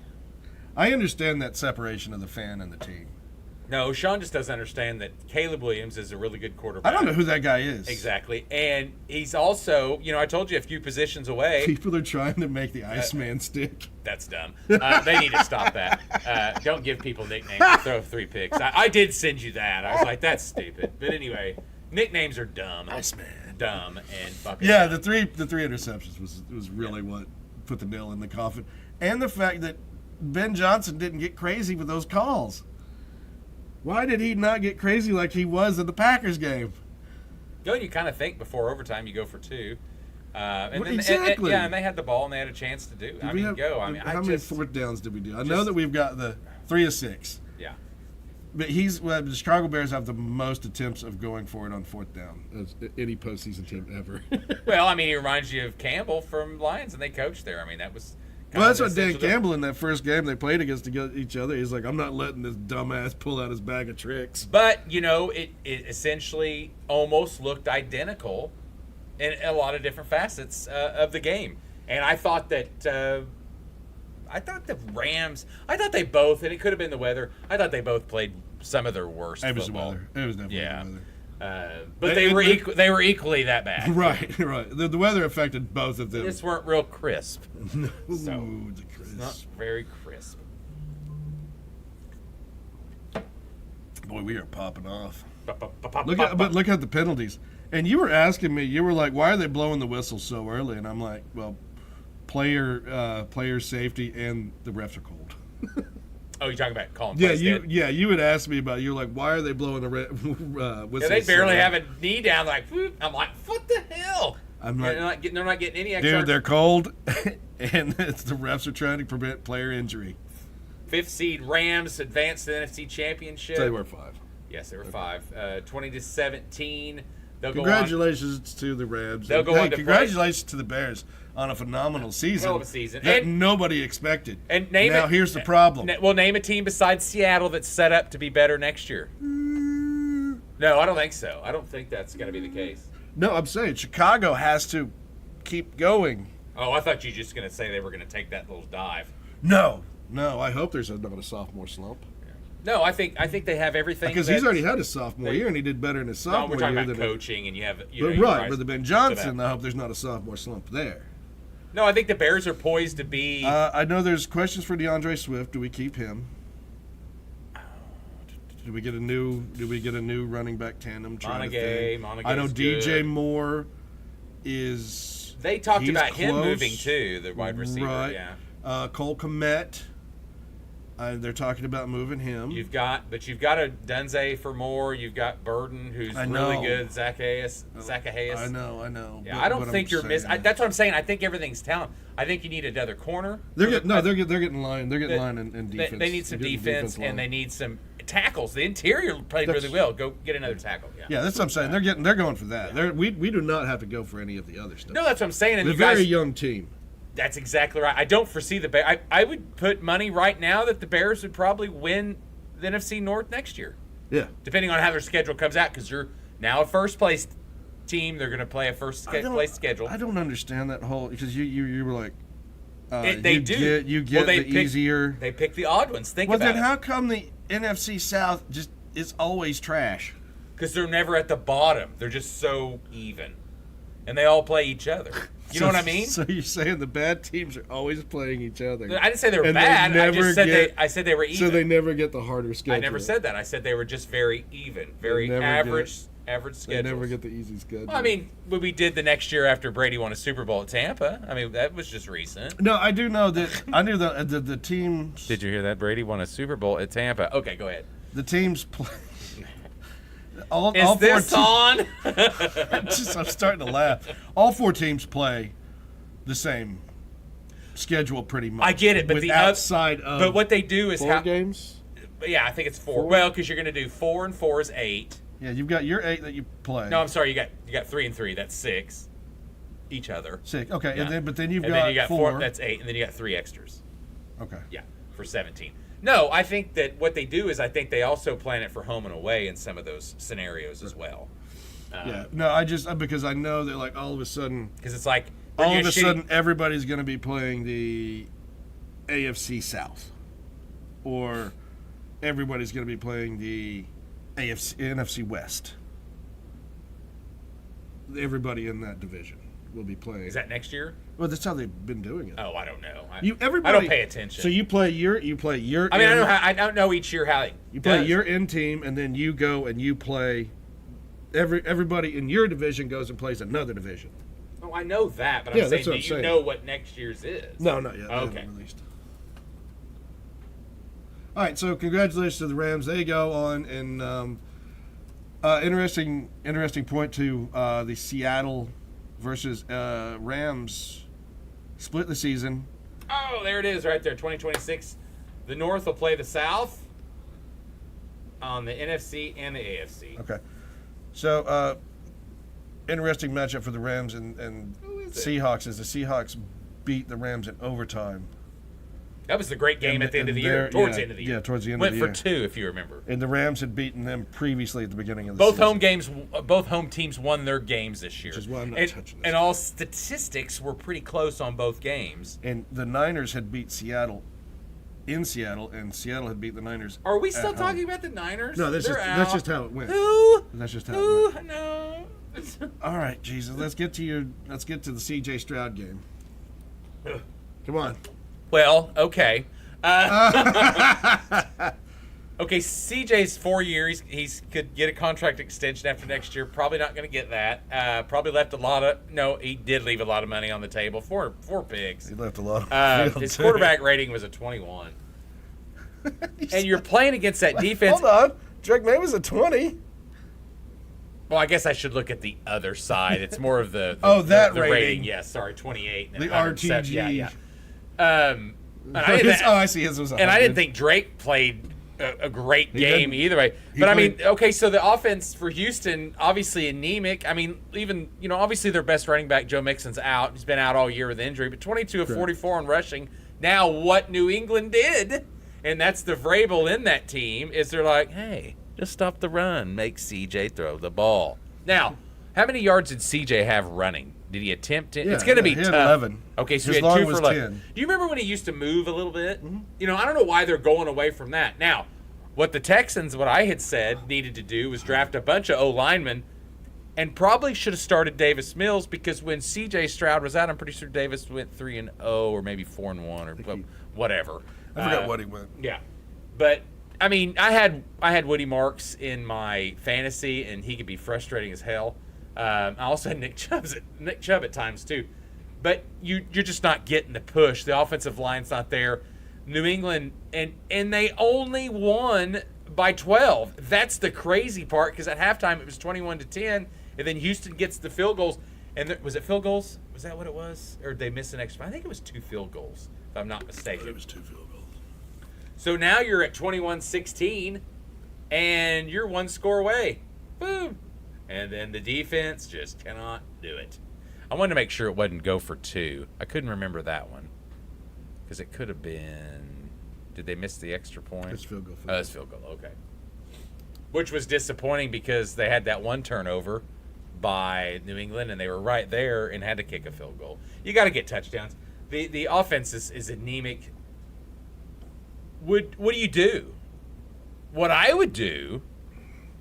[SPEAKER 1] I understand that separation of the fan and the team.
[SPEAKER 2] No, Sean just doesn't understand that Caleb Williams is a really good quarterback.
[SPEAKER 1] I don't know who that guy is.
[SPEAKER 2] Exactly. And he's also, I told you a few positions away.
[SPEAKER 1] People are trying to make the Iceman stick.
[SPEAKER 2] That's dumb. They need to stop that. Don't give people nicknames and throw 3 picks. I did send you that. I was like, that's stupid. But anyway, nicknames are dumb.
[SPEAKER 1] Iceman.
[SPEAKER 2] Dumb and fucking
[SPEAKER 1] Yeah,
[SPEAKER 2] dumb.
[SPEAKER 1] the three interceptions was really what put the nail in the coffin. And the fact that Ben Johnson didn't get crazy with those calls. Why did he not get crazy like he was in the Packers game?
[SPEAKER 2] You kind of think before overtime you go for 2. And then,
[SPEAKER 1] exactly.
[SPEAKER 2] and they had the ball and they had a chance to do.
[SPEAKER 1] How many fourth downs did we do? I know that we've got the 3 of 6.
[SPEAKER 2] Yeah.
[SPEAKER 1] But the Chicago Bears have the most attempts of going for it on 4th down of any postseason team ever.
[SPEAKER 2] Well, he reminds you of Campbell from Lions, and they coached there. That was.
[SPEAKER 1] Well, that's what Dan Campbell in that first game they played against each other. He's like, I'm not letting this dumbass pull out his bag of tricks.
[SPEAKER 2] But it essentially almost looked identical in a lot of different facets of the game, and I thought that. I thought the Rams. I thought they both, and it could have been the weather. I thought they both played some of their worst.
[SPEAKER 1] It was
[SPEAKER 2] football.
[SPEAKER 1] the weather. It was definitely the weather.
[SPEAKER 2] But they were equally that bad.
[SPEAKER 1] Right. The weather affected both of them.
[SPEAKER 2] They just weren't real crisp.
[SPEAKER 1] No,
[SPEAKER 2] So,
[SPEAKER 1] the crisp.
[SPEAKER 2] It's not very crisp.
[SPEAKER 1] Boy, we are popping off.
[SPEAKER 2] Look
[SPEAKER 1] Look at the penalties. And you were asking me, you were like, why are they blowing the whistle so early? And I'm like, well, player safety and the refs are cold.
[SPEAKER 2] Oh, you're talking about calling
[SPEAKER 1] Yeah,
[SPEAKER 2] plays dead?
[SPEAKER 1] you would ask me about it. You're like, why are they blowing the whistle?
[SPEAKER 2] Yeah, they barely have a knee down. Like, whoop. I'm like, what the hell?
[SPEAKER 1] I'm like,
[SPEAKER 2] they're not getting any extra.
[SPEAKER 1] dude, they're cold, and the refs are trying to prevent player injury.
[SPEAKER 2] 5th seed Rams advanced to the NFC Championship.
[SPEAKER 1] They were 5.
[SPEAKER 2] Yes, they were 5. 20-17. They'll
[SPEAKER 1] Congratulations to the Rams.
[SPEAKER 2] They'll go on to
[SPEAKER 1] congratulations to the Bears on a phenomenal season.
[SPEAKER 2] Hell of a season.
[SPEAKER 1] That
[SPEAKER 2] And-
[SPEAKER 1] nobody expected.
[SPEAKER 2] And
[SPEAKER 1] here's the problem.
[SPEAKER 2] Name a team besides Seattle that's set up to be better next year. No, I don't think so. I don't think that's going to be the case.
[SPEAKER 1] No, I'm saying Chicago has to keep going.
[SPEAKER 2] Oh, I thought you were just going to say they were going to take that little dive.
[SPEAKER 1] No, I hope there's not a sophomore slump.
[SPEAKER 2] No, I think they have everything.
[SPEAKER 1] Because he's already had his sophomore year, and he did better in his sophomore
[SPEAKER 2] we're talking
[SPEAKER 1] year.
[SPEAKER 2] about coaching, and you have
[SPEAKER 1] but the Ben Johnson, I hope there's not a sophomore slump there.
[SPEAKER 2] No, I think the Bears are poised to be.
[SPEAKER 1] I know there's questions for DeAndre Swift. Do we keep him? Do we get a new running back tandem?
[SPEAKER 2] Montague
[SPEAKER 1] I know DJ
[SPEAKER 2] good.
[SPEAKER 1] Moore is.
[SPEAKER 2] They talked about
[SPEAKER 1] close.
[SPEAKER 2] him moving too, the wide receiver.
[SPEAKER 1] Right.
[SPEAKER 2] Yeah.
[SPEAKER 1] Cole Kmet. They're talking about moving him.
[SPEAKER 2] You've got a Dunze for Moore. You've got Burden, who's really good. Zacchaeus.
[SPEAKER 1] I know.
[SPEAKER 2] Yeah, I don't think you're missing. That's what I'm saying. I think everything's talent. I think you need another corner.
[SPEAKER 1] They're getting line. They're getting line and defense.
[SPEAKER 2] They need some defense and they need some tackles. The interior played really well. Go get another tackle.
[SPEAKER 1] Yeah, that's what I'm saying. They're going for that. Yeah. We do not have to go for any of the other stuff.
[SPEAKER 2] No, that's what I'm saying. And
[SPEAKER 1] They're a very young team.
[SPEAKER 2] That's exactly right. I don't foresee the Bears. I would put money right now that the Bears would probably win the NFC North next year.
[SPEAKER 1] Yeah.
[SPEAKER 2] Depending on how their schedule comes out, because you're now a first place team. They're going to play a first place schedule.
[SPEAKER 1] I don't understand that whole, because you were like,
[SPEAKER 2] you
[SPEAKER 1] get easier.
[SPEAKER 2] They pick the odd ones. Think
[SPEAKER 1] about
[SPEAKER 2] it.
[SPEAKER 1] Well, then how come the NFC South just is always trash?
[SPEAKER 2] Because they're never at the bottom. They're just so even, and they all play each other. You know what I mean?
[SPEAKER 1] So you're saying the bad teams are always playing each other?
[SPEAKER 2] I didn't say they were
[SPEAKER 1] And they
[SPEAKER 2] bad. I
[SPEAKER 1] never
[SPEAKER 2] just said
[SPEAKER 1] get-
[SPEAKER 2] I said they were even.
[SPEAKER 1] So they never get the harder schedule.
[SPEAKER 2] I never said that. I said they were just very even, very
[SPEAKER 1] never
[SPEAKER 2] average
[SPEAKER 1] They
[SPEAKER 2] schedules.
[SPEAKER 1] never get the easy schedule.
[SPEAKER 2] Well, I mean, what we did the next year after Brady won a Super Bowl at Tampa. I mean, that was just recent.
[SPEAKER 1] No, I do know that. I knew the teams.
[SPEAKER 2] Did you hear that? Brady won a Super Bowl at Tampa. Okay, go ahead.
[SPEAKER 1] The teams play. All
[SPEAKER 2] Is
[SPEAKER 1] four
[SPEAKER 2] this
[SPEAKER 1] teams,
[SPEAKER 2] on?
[SPEAKER 1] I'm starting to laugh. All 4 teams play the same schedule pretty much.
[SPEAKER 2] I get it, but
[SPEAKER 1] with
[SPEAKER 2] the
[SPEAKER 1] outside of
[SPEAKER 2] but what they do is
[SPEAKER 1] 4
[SPEAKER 2] how.
[SPEAKER 1] games.
[SPEAKER 2] Yeah, I think it's 4.
[SPEAKER 1] 4?
[SPEAKER 2] Well, because you're going to do 4 and 4 is 8.
[SPEAKER 1] Yeah, you've got your 8 that you play.
[SPEAKER 2] No, I'm sorry. You got 3 and 3. That's 6. Each other.
[SPEAKER 1] 6. Okay,
[SPEAKER 2] Yeah.
[SPEAKER 1] and then you've
[SPEAKER 2] and
[SPEAKER 1] got,
[SPEAKER 2] then you got
[SPEAKER 1] 4.
[SPEAKER 2] That's 8, and then you got 3 extras.
[SPEAKER 1] Okay.
[SPEAKER 2] Yeah, for 17. No, I think that what they do is I think they also plan it for home and away in some of those scenarios as well.
[SPEAKER 1] Yeah. No, I just because I know that like all of a sudden,
[SPEAKER 2] Because it's like
[SPEAKER 1] all of a sudden everybody's going to be playing the AFC South, or everybody's going to be playing the NFC West. Everybody in that division will be playing.
[SPEAKER 2] Is that next year?
[SPEAKER 1] Well, that's how they've been doing it.
[SPEAKER 2] Oh, I don't know. I
[SPEAKER 1] Everybody.
[SPEAKER 2] don't pay attention.
[SPEAKER 1] So you play your.
[SPEAKER 2] I mean, I don't know each year how
[SPEAKER 1] You play your in team, and then you go and you play. Everybody in your division goes and plays another division.
[SPEAKER 2] Oh, I know that, but
[SPEAKER 1] Yeah,
[SPEAKER 2] I'm
[SPEAKER 1] that's
[SPEAKER 2] saying,
[SPEAKER 1] what
[SPEAKER 2] do
[SPEAKER 1] I'm
[SPEAKER 2] you
[SPEAKER 1] saying.
[SPEAKER 2] know what next year's is?
[SPEAKER 1] No, not yet. They
[SPEAKER 2] Okay.
[SPEAKER 1] haven't released. All right, so congratulations to the Rams. They go on, and interesting point to the Seattle versus Rams split the season.
[SPEAKER 2] Oh, there it is right there, 2026. The North will play the South on the NFC and the AFC.
[SPEAKER 1] Okay, so interesting matchup for the Rams and
[SPEAKER 2] Who is it?
[SPEAKER 1] Seahawks as the Seahawks beat the Rams in overtime.
[SPEAKER 2] That was the great game
[SPEAKER 1] And-
[SPEAKER 2] at the end of the
[SPEAKER 1] and
[SPEAKER 2] year,
[SPEAKER 1] they're-
[SPEAKER 2] towards
[SPEAKER 1] yeah,
[SPEAKER 2] the end of the year.
[SPEAKER 1] yeah, towards the end of
[SPEAKER 2] Went
[SPEAKER 1] the
[SPEAKER 2] for
[SPEAKER 1] year.
[SPEAKER 2] 2, if you remember.
[SPEAKER 1] And the Rams had beaten them previously at the beginning of the
[SPEAKER 2] Both
[SPEAKER 1] season.
[SPEAKER 2] both home teams won their games this year.
[SPEAKER 1] Which is why I'm not
[SPEAKER 2] and,
[SPEAKER 1] touching this.
[SPEAKER 2] and all statistics were pretty close on both games.
[SPEAKER 1] And the Niners had beat Seattle in Seattle, and Seattle had beat the Niners.
[SPEAKER 2] Are we
[SPEAKER 1] at
[SPEAKER 2] still
[SPEAKER 1] home.
[SPEAKER 2] talking about the Niners?
[SPEAKER 1] No, that's
[SPEAKER 2] They're
[SPEAKER 1] that's
[SPEAKER 2] out.
[SPEAKER 1] just how it went.
[SPEAKER 2] Who?
[SPEAKER 1] That's just how it
[SPEAKER 2] Who?
[SPEAKER 1] went.
[SPEAKER 2] No.
[SPEAKER 1] All right, Jesus, let's get to the C.J. Stroud game. Come on.
[SPEAKER 2] Well, okay. Okay, CJ's 4 years. He's could get a contract extension after next year. Probably not going to get that. Probably left a lot of. No, he did leave a lot of money on the table. Four picks.
[SPEAKER 1] He left a lot of
[SPEAKER 2] His quarterback rating was a 21. And you're playing against that defense.
[SPEAKER 1] Hold on. Drake May was a 20.
[SPEAKER 2] Well, I guess I should look at the other side. It's more of the
[SPEAKER 1] that
[SPEAKER 2] the
[SPEAKER 1] rating.
[SPEAKER 2] Yes, sorry, 28. And
[SPEAKER 1] The
[SPEAKER 2] 107.
[SPEAKER 1] RTG.
[SPEAKER 2] Yeah. And I didn't,
[SPEAKER 1] I see. His was 100.
[SPEAKER 2] and I didn't think Drake played a great game
[SPEAKER 1] didn't.
[SPEAKER 2] either way.
[SPEAKER 1] He
[SPEAKER 2] But I mean,
[SPEAKER 1] played-
[SPEAKER 2] okay, so the offense for Houston, obviously anemic. I mean, even, obviously their best running back, Joe Mixon's out. He's been out all year with injury, but 22 of
[SPEAKER 1] Correct.
[SPEAKER 2] 44 in rushing. Now, what New England did, and that's the Vrabel in that team, is they're like, hey, just stop the run. Make CJ throw the ball. Now, how many yards did CJ have running? Did he attempt it?
[SPEAKER 1] Yeah,
[SPEAKER 2] It's going to be
[SPEAKER 1] he
[SPEAKER 2] tough.
[SPEAKER 1] had 11.
[SPEAKER 2] Okay, so
[SPEAKER 1] His
[SPEAKER 2] he had
[SPEAKER 1] long
[SPEAKER 2] 2
[SPEAKER 1] was
[SPEAKER 2] for 11.
[SPEAKER 1] 10.
[SPEAKER 2] Do you remember when he used to move a little bit? Mm-hmm. I don't know why they're going away from that. Now, what the Texans, what I had said, needed to do was draft a bunch of O-linemen and probably should have started Davis Mills because when C.J. Stroud was out, I'm pretty sure Davis went 3-0 or maybe 4-1 or whatever.
[SPEAKER 1] I forgot what he went.
[SPEAKER 2] Yeah. But, I mean, I had Woody Marks in my fantasy, and he could be frustrating as hell. I also had Nick Chubb at times too, but you're just not getting the push. The offensive line's not there. New England and they only won by 12. That's the crazy part because at halftime it was 21-10, and then Houston gets the field goals. And was it field goals? Was that what it was, or did they miss an extra? I think it was 2 field goals, if I'm not mistaken.
[SPEAKER 1] It was 2 field goals.
[SPEAKER 2] So now you're at 21-16, and you're 1 score away. Boom. And then the defense just cannot do it. I wanted to make sure it wasn't go for 2. I couldn't remember that one. Because it could have been... Did they miss the extra point?
[SPEAKER 1] It's field goal.
[SPEAKER 2] Oh, it's field goal. Okay. Which was disappointing because they had that 1 turnover by New England, and they were right there and had to kick a field goal. You got to get touchdowns. The offense is anemic. What do you do? What I would do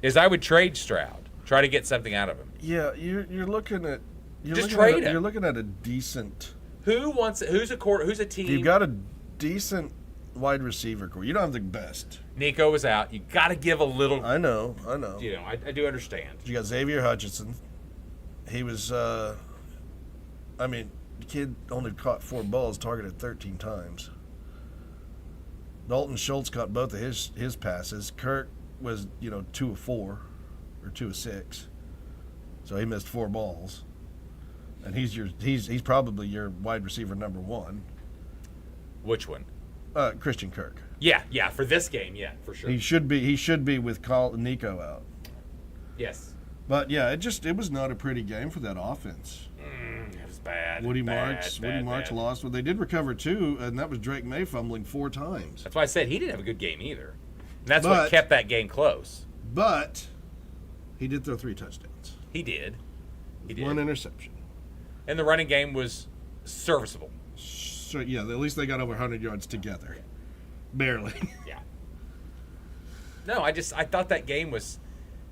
[SPEAKER 2] is I would trade Stroud. Try to get something out of him.
[SPEAKER 1] Yeah, you're looking at
[SPEAKER 2] Just trade him.
[SPEAKER 1] You're looking at a decent.
[SPEAKER 2] Who's a team?
[SPEAKER 1] You've got a decent wide receiver core. You don't have the best.
[SPEAKER 2] Nico was out. You got to give a little.
[SPEAKER 1] I know.
[SPEAKER 2] You know, I do understand.
[SPEAKER 1] You got Xavier Hutchinson. He was. The kid only caught 4 balls, targeted 13 times. Dalton Schultz caught both of his passes. Kirk was 2 of 4 or 2 of 6, so he missed 4 balls. And he's probably your wide receiver number 1.
[SPEAKER 2] Which one?
[SPEAKER 1] Christian Kirk.
[SPEAKER 2] Yeah, for this game, yeah, for sure.
[SPEAKER 1] He should be with Nico out.
[SPEAKER 2] Yes.
[SPEAKER 1] But yeah, it was not a pretty game for that offense.
[SPEAKER 2] It was bad.
[SPEAKER 1] Woody Marks lost, but they did recover 2, and that was Drake May fumbling 4 times.
[SPEAKER 2] That's why I said he didn't have a good game either. And that's what kept that game close.
[SPEAKER 1] But he did throw 3 touchdowns.
[SPEAKER 2] He did.
[SPEAKER 1] 1 interception.
[SPEAKER 2] And the running game was serviceable.
[SPEAKER 1] So yeah, at least they got over 100 yards together. Barely.
[SPEAKER 2] Yeah. No, I thought that game was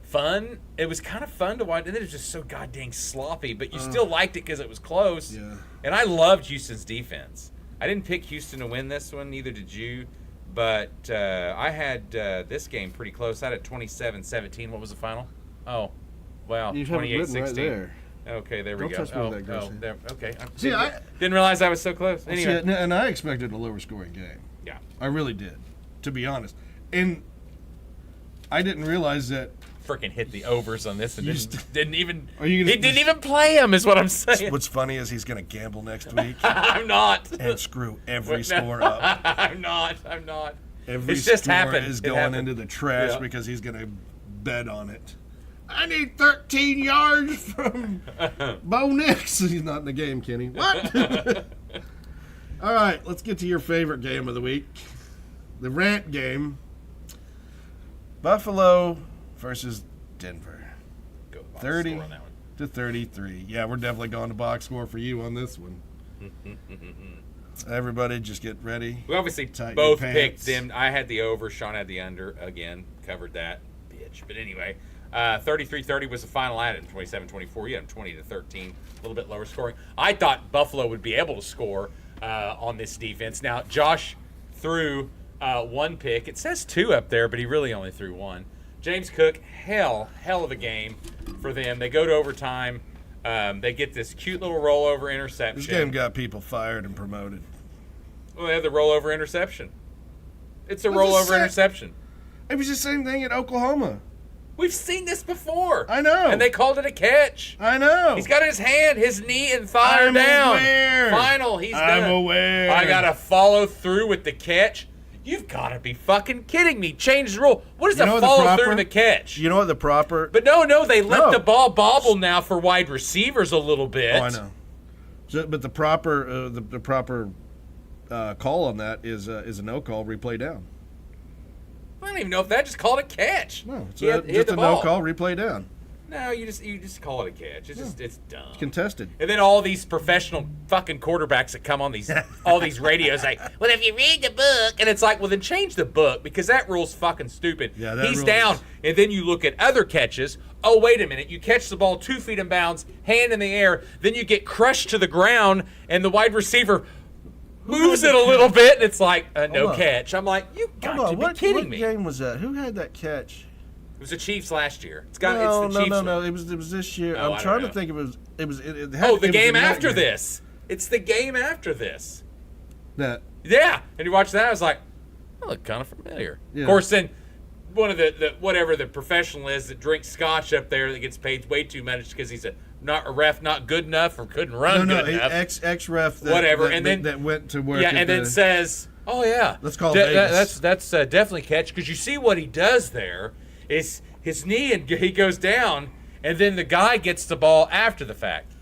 [SPEAKER 2] fun. It was kind of fun to watch, and then it was just so goddamn sloppy, but you still liked it because it was close.
[SPEAKER 1] Yeah.
[SPEAKER 2] And I loved Houston's defense. I didn't pick Houston to win this one, neither did you, but I had this game pretty close. I had 27-17. What was the final? Oh, wow, 28-16. Right there. Okay, there we go.
[SPEAKER 1] Touch me with that, Garcia.
[SPEAKER 2] There. Okay. Didn't realize I was so close. Anyway.
[SPEAKER 1] See, and I expected a lower scoring game.
[SPEAKER 2] Yeah.
[SPEAKER 1] I really did, to be honest. And I didn't realize that.
[SPEAKER 2] Freaking hit the overs on this and didn't even.
[SPEAKER 1] He
[SPEAKER 2] didn't even play him, is what I'm saying.
[SPEAKER 1] What's funny is he's going to gamble next week.
[SPEAKER 2] I'm not.
[SPEAKER 1] And screw every score up.
[SPEAKER 2] I'm not.
[SPEAKER 1] Every
[SPEAKER 2] it's just
[SPEAKER 1] score
[SPEAKER 2] happened.
[SPEAKER 1] is going into the trash because he's going to bet on it. I need 13 yards from Bo Nix. He's not in the game, Kenny. What? All right, let's get to your favorite game of the week. The rant game. Buffalo versus Denver.
[SPEAKER 2] Go
[SPEAKER 1] 30-33. Yeah, we're definitely going to box score for you on this one. Everybody just get ready.
[SPEAKER 2] We obviously both picked them. I had the over. Sean had the under. Again, covered that. Bitch. But anyway, 33-30 was the final. I had it 27-24. You had 20-13. A little bit lower scoring. I thought Buffalo would be able to score on this defense. Now, Josh threw 1 pick. It says 2 up there, but he really only threw 1. James Cook, hell of a game for them. They go to overtime. They get this cute little rollover interception.
[SPEAKER 1] This game got people fired and promoted.
[SPEAKER 2] Well, they had the rollover interception. It's a rollover interception.
[SPEAKER 1] It was the same thing at Oklahoma.
[SPEAKER 2] We've seen this before.
[SPEAKER 1] I know.
[SPEAKER 2] And they called it a catch.
[SPEAKER 1] I know.
[SPEAKER 2] He's got his hand, his knee, and thigh are down.
[SPEAKER 1] Aware.
[SPEAKER 2] Final. He's done.
[SPEAKER 1] I'm aware.
[SPEAKER 2] I got to follow through with the catch. You've got to be fucking kidding me. Change the rule. What is a follow through the catch?
[SPEAKER 1] You know what the proper...
[SPEAKER 2] But no, they let the ball bobble now for wide receivers a little bit.
[SPEAKER 1] Oh, I know. But the proper call on that is a no call, replay down.
[SPEAKER 2] I don't even know if that just called a catch.
[SPEAKER 1] No, it's just a no call, replay down.
[SPEAKER 2] No, you just call it a catch. It's dumb.
[SPEAKER 1] It's contested.
[SPEAKER 2] And then all these professional fucking quarterbacks that come on these all these radios like, well, if you read the book, and it's like, well, then change the book because that rule's fucking stupid.
[SPEAKER 1] Yeah, that
[SPEAKER 2] he's down, and then you look at other catches. Oh, wait a minute! You catch the ball 2 feet in bounds, hand in the air, then you get crushed to the ground, and the wide receiver moves it a little bit, and it's like no catch. I'm like, you got to be kidding me.
[SPEAKER 1] What game was that? Who had that catch?
[SPEAKER 2] It was the Chiefs last year. It's
[SPEAKER 1] the Chiefs.
[SPEAKER 2] No.
[SPEAKER 1] It was this year.
[SPEAKER 2] Oh,
[SPEAKER 1] I'm trying to think.
[SPEAKER 2] The game after this. It's the game after this.
[SPEAKER 1] That.
[SPEAKER 2] Yeah, and you watch that. I was like, that looked kind of familiar. Yeah. Of course, then one of the whatever the professional is that drinks scotch up there that gets paid way too much because he's not a ref, not good enough, or couldn't run good enough.
[SPEAKER 1] Ex ref.
[SPEAKER 2] Whatever,
[SPEAKER 1] that went to work.
[SPEAKER 2] Yeah, and then says, "Oh yeah,
[SPEAKER 1] let's call Vegas."
[SPEAKER 2] That's definitely catch because you see what he does there. Is his knee and he goes down, and then the guy gets the ball after the fact.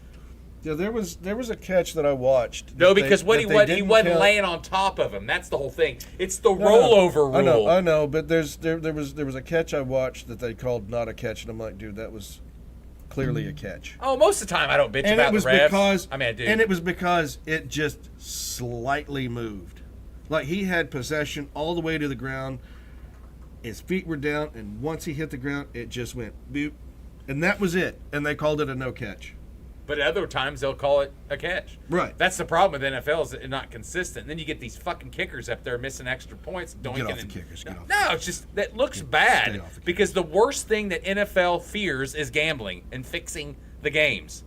[SPEAKER 1] Yeah, there was a catch that I watched.
[SPEAKER 2] No, because he wasn't laying on top of him. That's the whole thing. It's the rollover rule.
[SPEAKER 1] I know, but there was a catch I watched that they called not a catch, and I'm like, dude, that was clearly a catch.
[SPEAKER 2] Oh, most of the time I don't bitch about the refs. I do.
[SPEAKER 1] And it was because it just slightly moved. Like he had possession all the way to the ground. His feet were down, and once he hit the ground, it just went boop. And that was it. And they called it a no catch.
[SPEAKER 2] But at other times they'll call it a catch.
[SPEAKER 1] Right.
[SPEAKER 2] That's the problem with NFL is it's not consistent. And then you get these fucking kickers up there missing extra points.
[SPEAKER 1] Get off the kickers.
[SPEAKER 2] No, it's just that looks bad because the worst thing that NFL fears is gambling and fixing the games,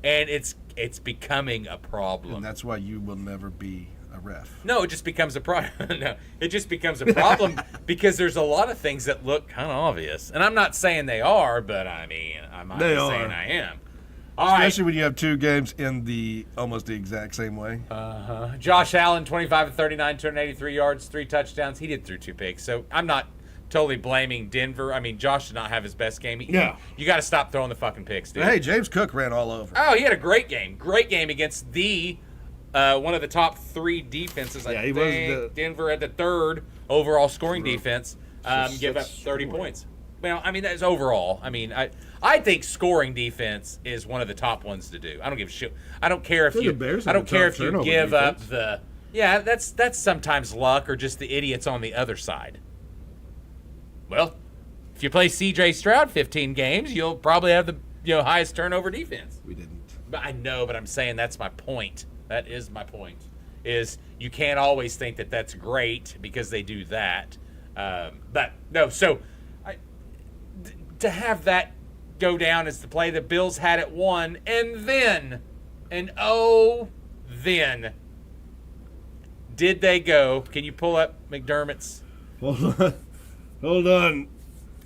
[SPEAKER 2] and it's becoming a problem.
[SPEAKER 1] And that's why you will never be a ref.
[SPEAKER 2] No, it just becomes a problem. No, it just becomes a problem because there's a lot of things that look kind of obvious, and I'm not saying they are, but I mean I might be saying I am.
[SPEAKER 1] Especially when you have two games in almost the exact same way.
[SPEAKER 2] Josh Allen, 25 of 39, 283 yards, 3 touchdowns. He did throw 2 picks. So I'm not totally blaming Denver. I mean, Josh did not have his best game. You got to stop throwing the fucking picks, dude.
[SPEAKER 1] Hey, James Cook ran all over.
[SPEAKER 2] Oh, he had a great game. Great game against one of the top 3 defenses. I think Denver had the 3rd overall scoring defense. Give up 30 points. Well, I mean, that's overall. I mean, I think scoring defense is one of the top ones to do. I don't give a shit. I don't care if you give up the. Yeah, that's sometimes luck or just the idiots on the other side. Well, if you play C.J. Stroud 15 games, you'll probably have the highest turnover defense.
[SPEAKER 1] We didn't.
[SPEAKER 2] But I know, but I'm saying that's my point. That is my point. Is you can't always think that that's great because they do that. But no, so. To have that go down as the play, the Bills had it won, and then did they go? Can you pull up McDermott's?
[SPEAKER 1] Hold on.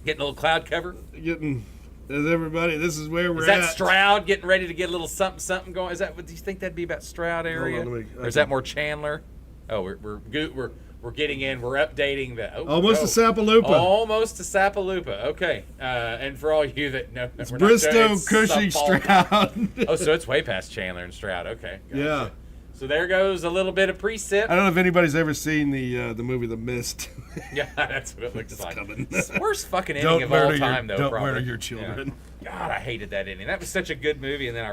[SPEAKER 2] Getting a little cloud cover.
[SPEAKER 1] Is everybody? This is where we're at.
[SPEAKER 2] Is that Stroud getting ready to get a little something going? Is that what do you think that'd be about Stroud area? Or is that more Chandler? Oh, we're getting in. We're updating the.
[SPEAKER 1] Almost to Sapaloopa.
[SPEAKER 2] Almost to Sapaloopa. Okay. And for all you that know,
[SPEAKER 1] it's Bristow, Cushing, Stroud.
[SPEAKER 2] Oh, so it's way past Chandler and Stroud. Okay. Gotcha.
[SPEAKER 1] Yeah.
[SPEAKER 2] So there goes a little bit of precip.
[SPEAKER 1] I don't know if anybody's ever seen the movie The Mist.
[SPEAKER 2] Yeah, that's what it looks like.
[SPEAKER 1] Coming.
[SPEAKER 2] It's the worst fucking ending of all time, though.
[SPEAKER 1] Don't
[SPEAKER 2] probably.
[SPEAKER 1] murder your children.
[SPEAKER 2] Yeah. God, I hated that ending. That was such a good movie, and then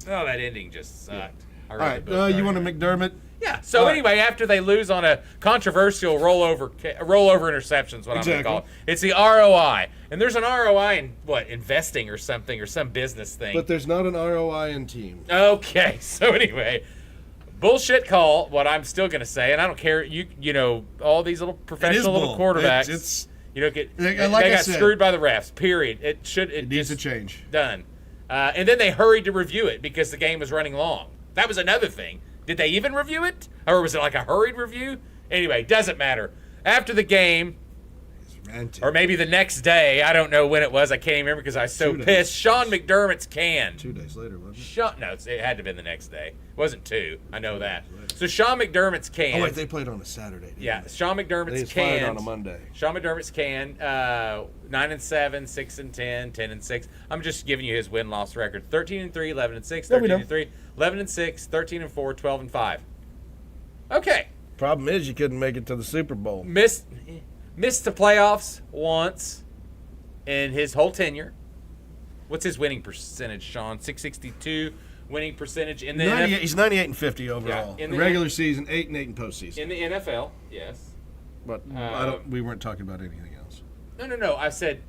[SPEAKER 2] that ending just sucked.
[SPEAKER 1] All right. You want a McDermott?
[SPEAKER 2] Yeah. So anyway, after they lose on a controversial rollover interceptions, what I'm going to call it, it's the ROI, and there's an ROI in investing or something or some business thing.
[SPEAKER 1] But there's not an ROI in team.
[SPEAKER 2] Okay. So anyway, bullshit call. What I'm still going to say, and I don't care. You know all these little professional little quarterbacks. They got screwed by the refs. Period. It
[SPEAKER 1] needs to change.
[SPEAKER 2] Done. And then they hurried to review it because the game was running long. That was another thing. Did they even review it? Or was it like a hurried review? Anyway, doesn't matter. After the game, or maybe the next day, I don't know when it was. I can't even remember because I was so pissed. Sean McDermott's can.
[SPEAKER 1] 2 days later, wasn't it?
[SPEAKER 2] No, it had to have been the next day. It wasn't 2. I know that. So Sean McDermott's can.
[SPEAKER 1] Oh, wait, they played on a Saturday.
[SPEAKER 2] Yeah, Sean McDermott's can.
[SPEAKER 1] on a Monday.
[SPEAKER 2] Sean McDermott's can. 9-7, 6-10, 10-6. I'm just giving you his win-loss record: 13-3, 11-6, 13-3, 11-6, 13-4, 12-5. Okay.
[SPEAKER 1] Problem is, you couldn't make it to the Super Bowl.
[SPEAKER 2] Missed the playoffs once in his whole tenure. What's his winning percentage, Sean? 662 winning percentage in the NFL.
[SPEAKER 1] He's 98-50 overall. Yeah, in the regular season, 8-8 in postseason.
[SPEAKER 2] In the NFL, yes.
[SPEAKER 1] But we weren't talking about anything else.
[SPEAKER 2] No. I said,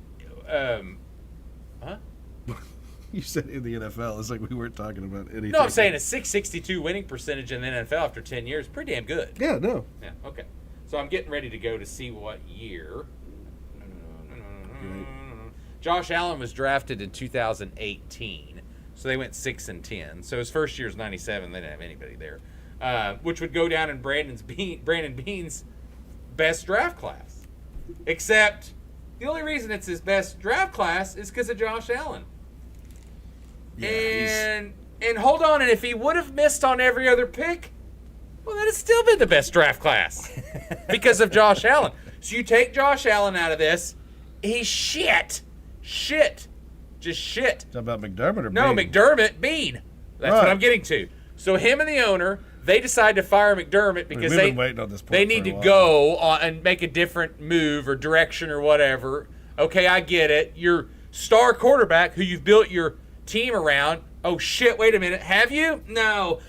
[SPEAKER 2] huh?
[SPEAKER 1] You said in the NFL. It's like we weren't talking about anything.
[SPEAKER 2] No, I'm saying a 662 winning percentage in the NFL after 10 years, pretty damn good.
[SPEAKER 1] Yeah, no.
[SPEAKER 2] Yeah, okay. So I'm getting ready to go to see what year. Josh Allen was drafted in 2018, so they went 6-10. So his first year is 97. They didn't have anybody there, which would go down in Brandon Bean's best draft class. Except the only reason it's his best draft class is because of Josh Allen. Yeah, and hold on, and if he would have missed on every other pick, well, that'd still been the best draft class because of Josh Allen. So you take Josh Allen out of this, he's shit. Just shit.
[SPEAKER 1] Talking about McDermott or Bean?
[SPEAKER 2] No, McDermott, Bean. That's what I'm getting to. So him and the owner, they decide to fire McDermott because
[SPEAKER 1] we've been waiting on this point
[SPEAKER 2] they need to go on and make a different move or direction or whatever. Okay, I get it. Your star quarterback who you've built your team around. Oh, shit, wait a minute. Have you? No.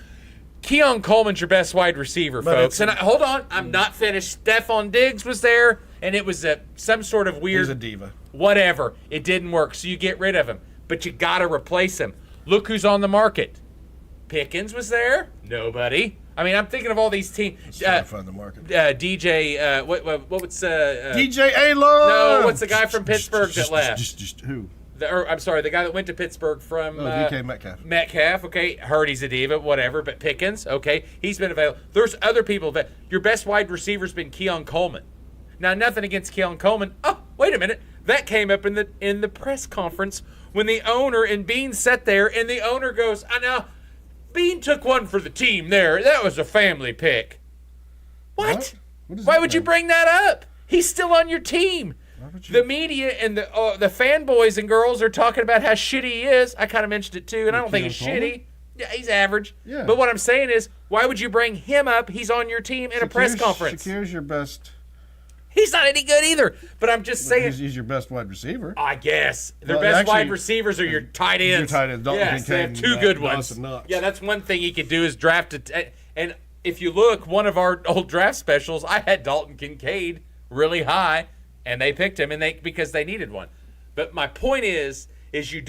[SPEAKER 2] Keon Coleman's your best wide receiver, folks. And hold on, I'm not finished. Stephon Diggs was there, and it was some sort of weird...
[SPEAKER 1] He's a diva.
[SPEAKER 2] Whatever. It didn't work, so you get rid of him. But you got to replace him. Look who's on the market. Pickens was there. Nobody. I mean, I'm thinking of all these teams.
[SPEAKER 1] Trying to find the market.
[SPEAKER 2] DJ. What was
[SPEAKER 1] DJ Alon?
[SPEAKER 2] No, what's the guy from Pittsburgh that left?
[SPEAKER 1] Just who?
[SPEAKER 2] I'm sorry, the guy that went to Pittsburgh from
[SPEAKER 1] DK Metcalf.
[SPEAKER 2] Metcalf, okay. Heard he's a diva, whatever. But Pickens, okay, he's been available. There's other people that your best wide receiver's been Keon Coleman. Now, nothing against Keon Coleman. Oh, wait a minute. That came up in the press conference when the owner and Bean sat there, and the owner goes, "I know, Bean took one for the team there. That was a family pick." What? Why would you bring that up? He's still on your team. The media and the fanboys and girls are talking about how shitty he is. I kind of mentioned it too, and I don't think he's shitty. Yeah, he's average. Yeah. But what I'm saying is, why would you bring him up? He's on your team in a press conference.
[SPEAKER 1] Shakir's your best.
[SPEAKER 2] He's not any good either. But I'm just saying.
[SPEAKER 1] He's your best wide receiver.
[SPEAKER 2] I guess. Their best wide receivers are your tight ends.
[SPEAKER 1] Your tight ends.
[SPEAKER 2] Yes, they have two good ones. Yeah, that's one thing he could do is draft it. And if you look, one of our old draft specials, I had Dalton Kincaid really high, and they picked him because they needed one. But my point is you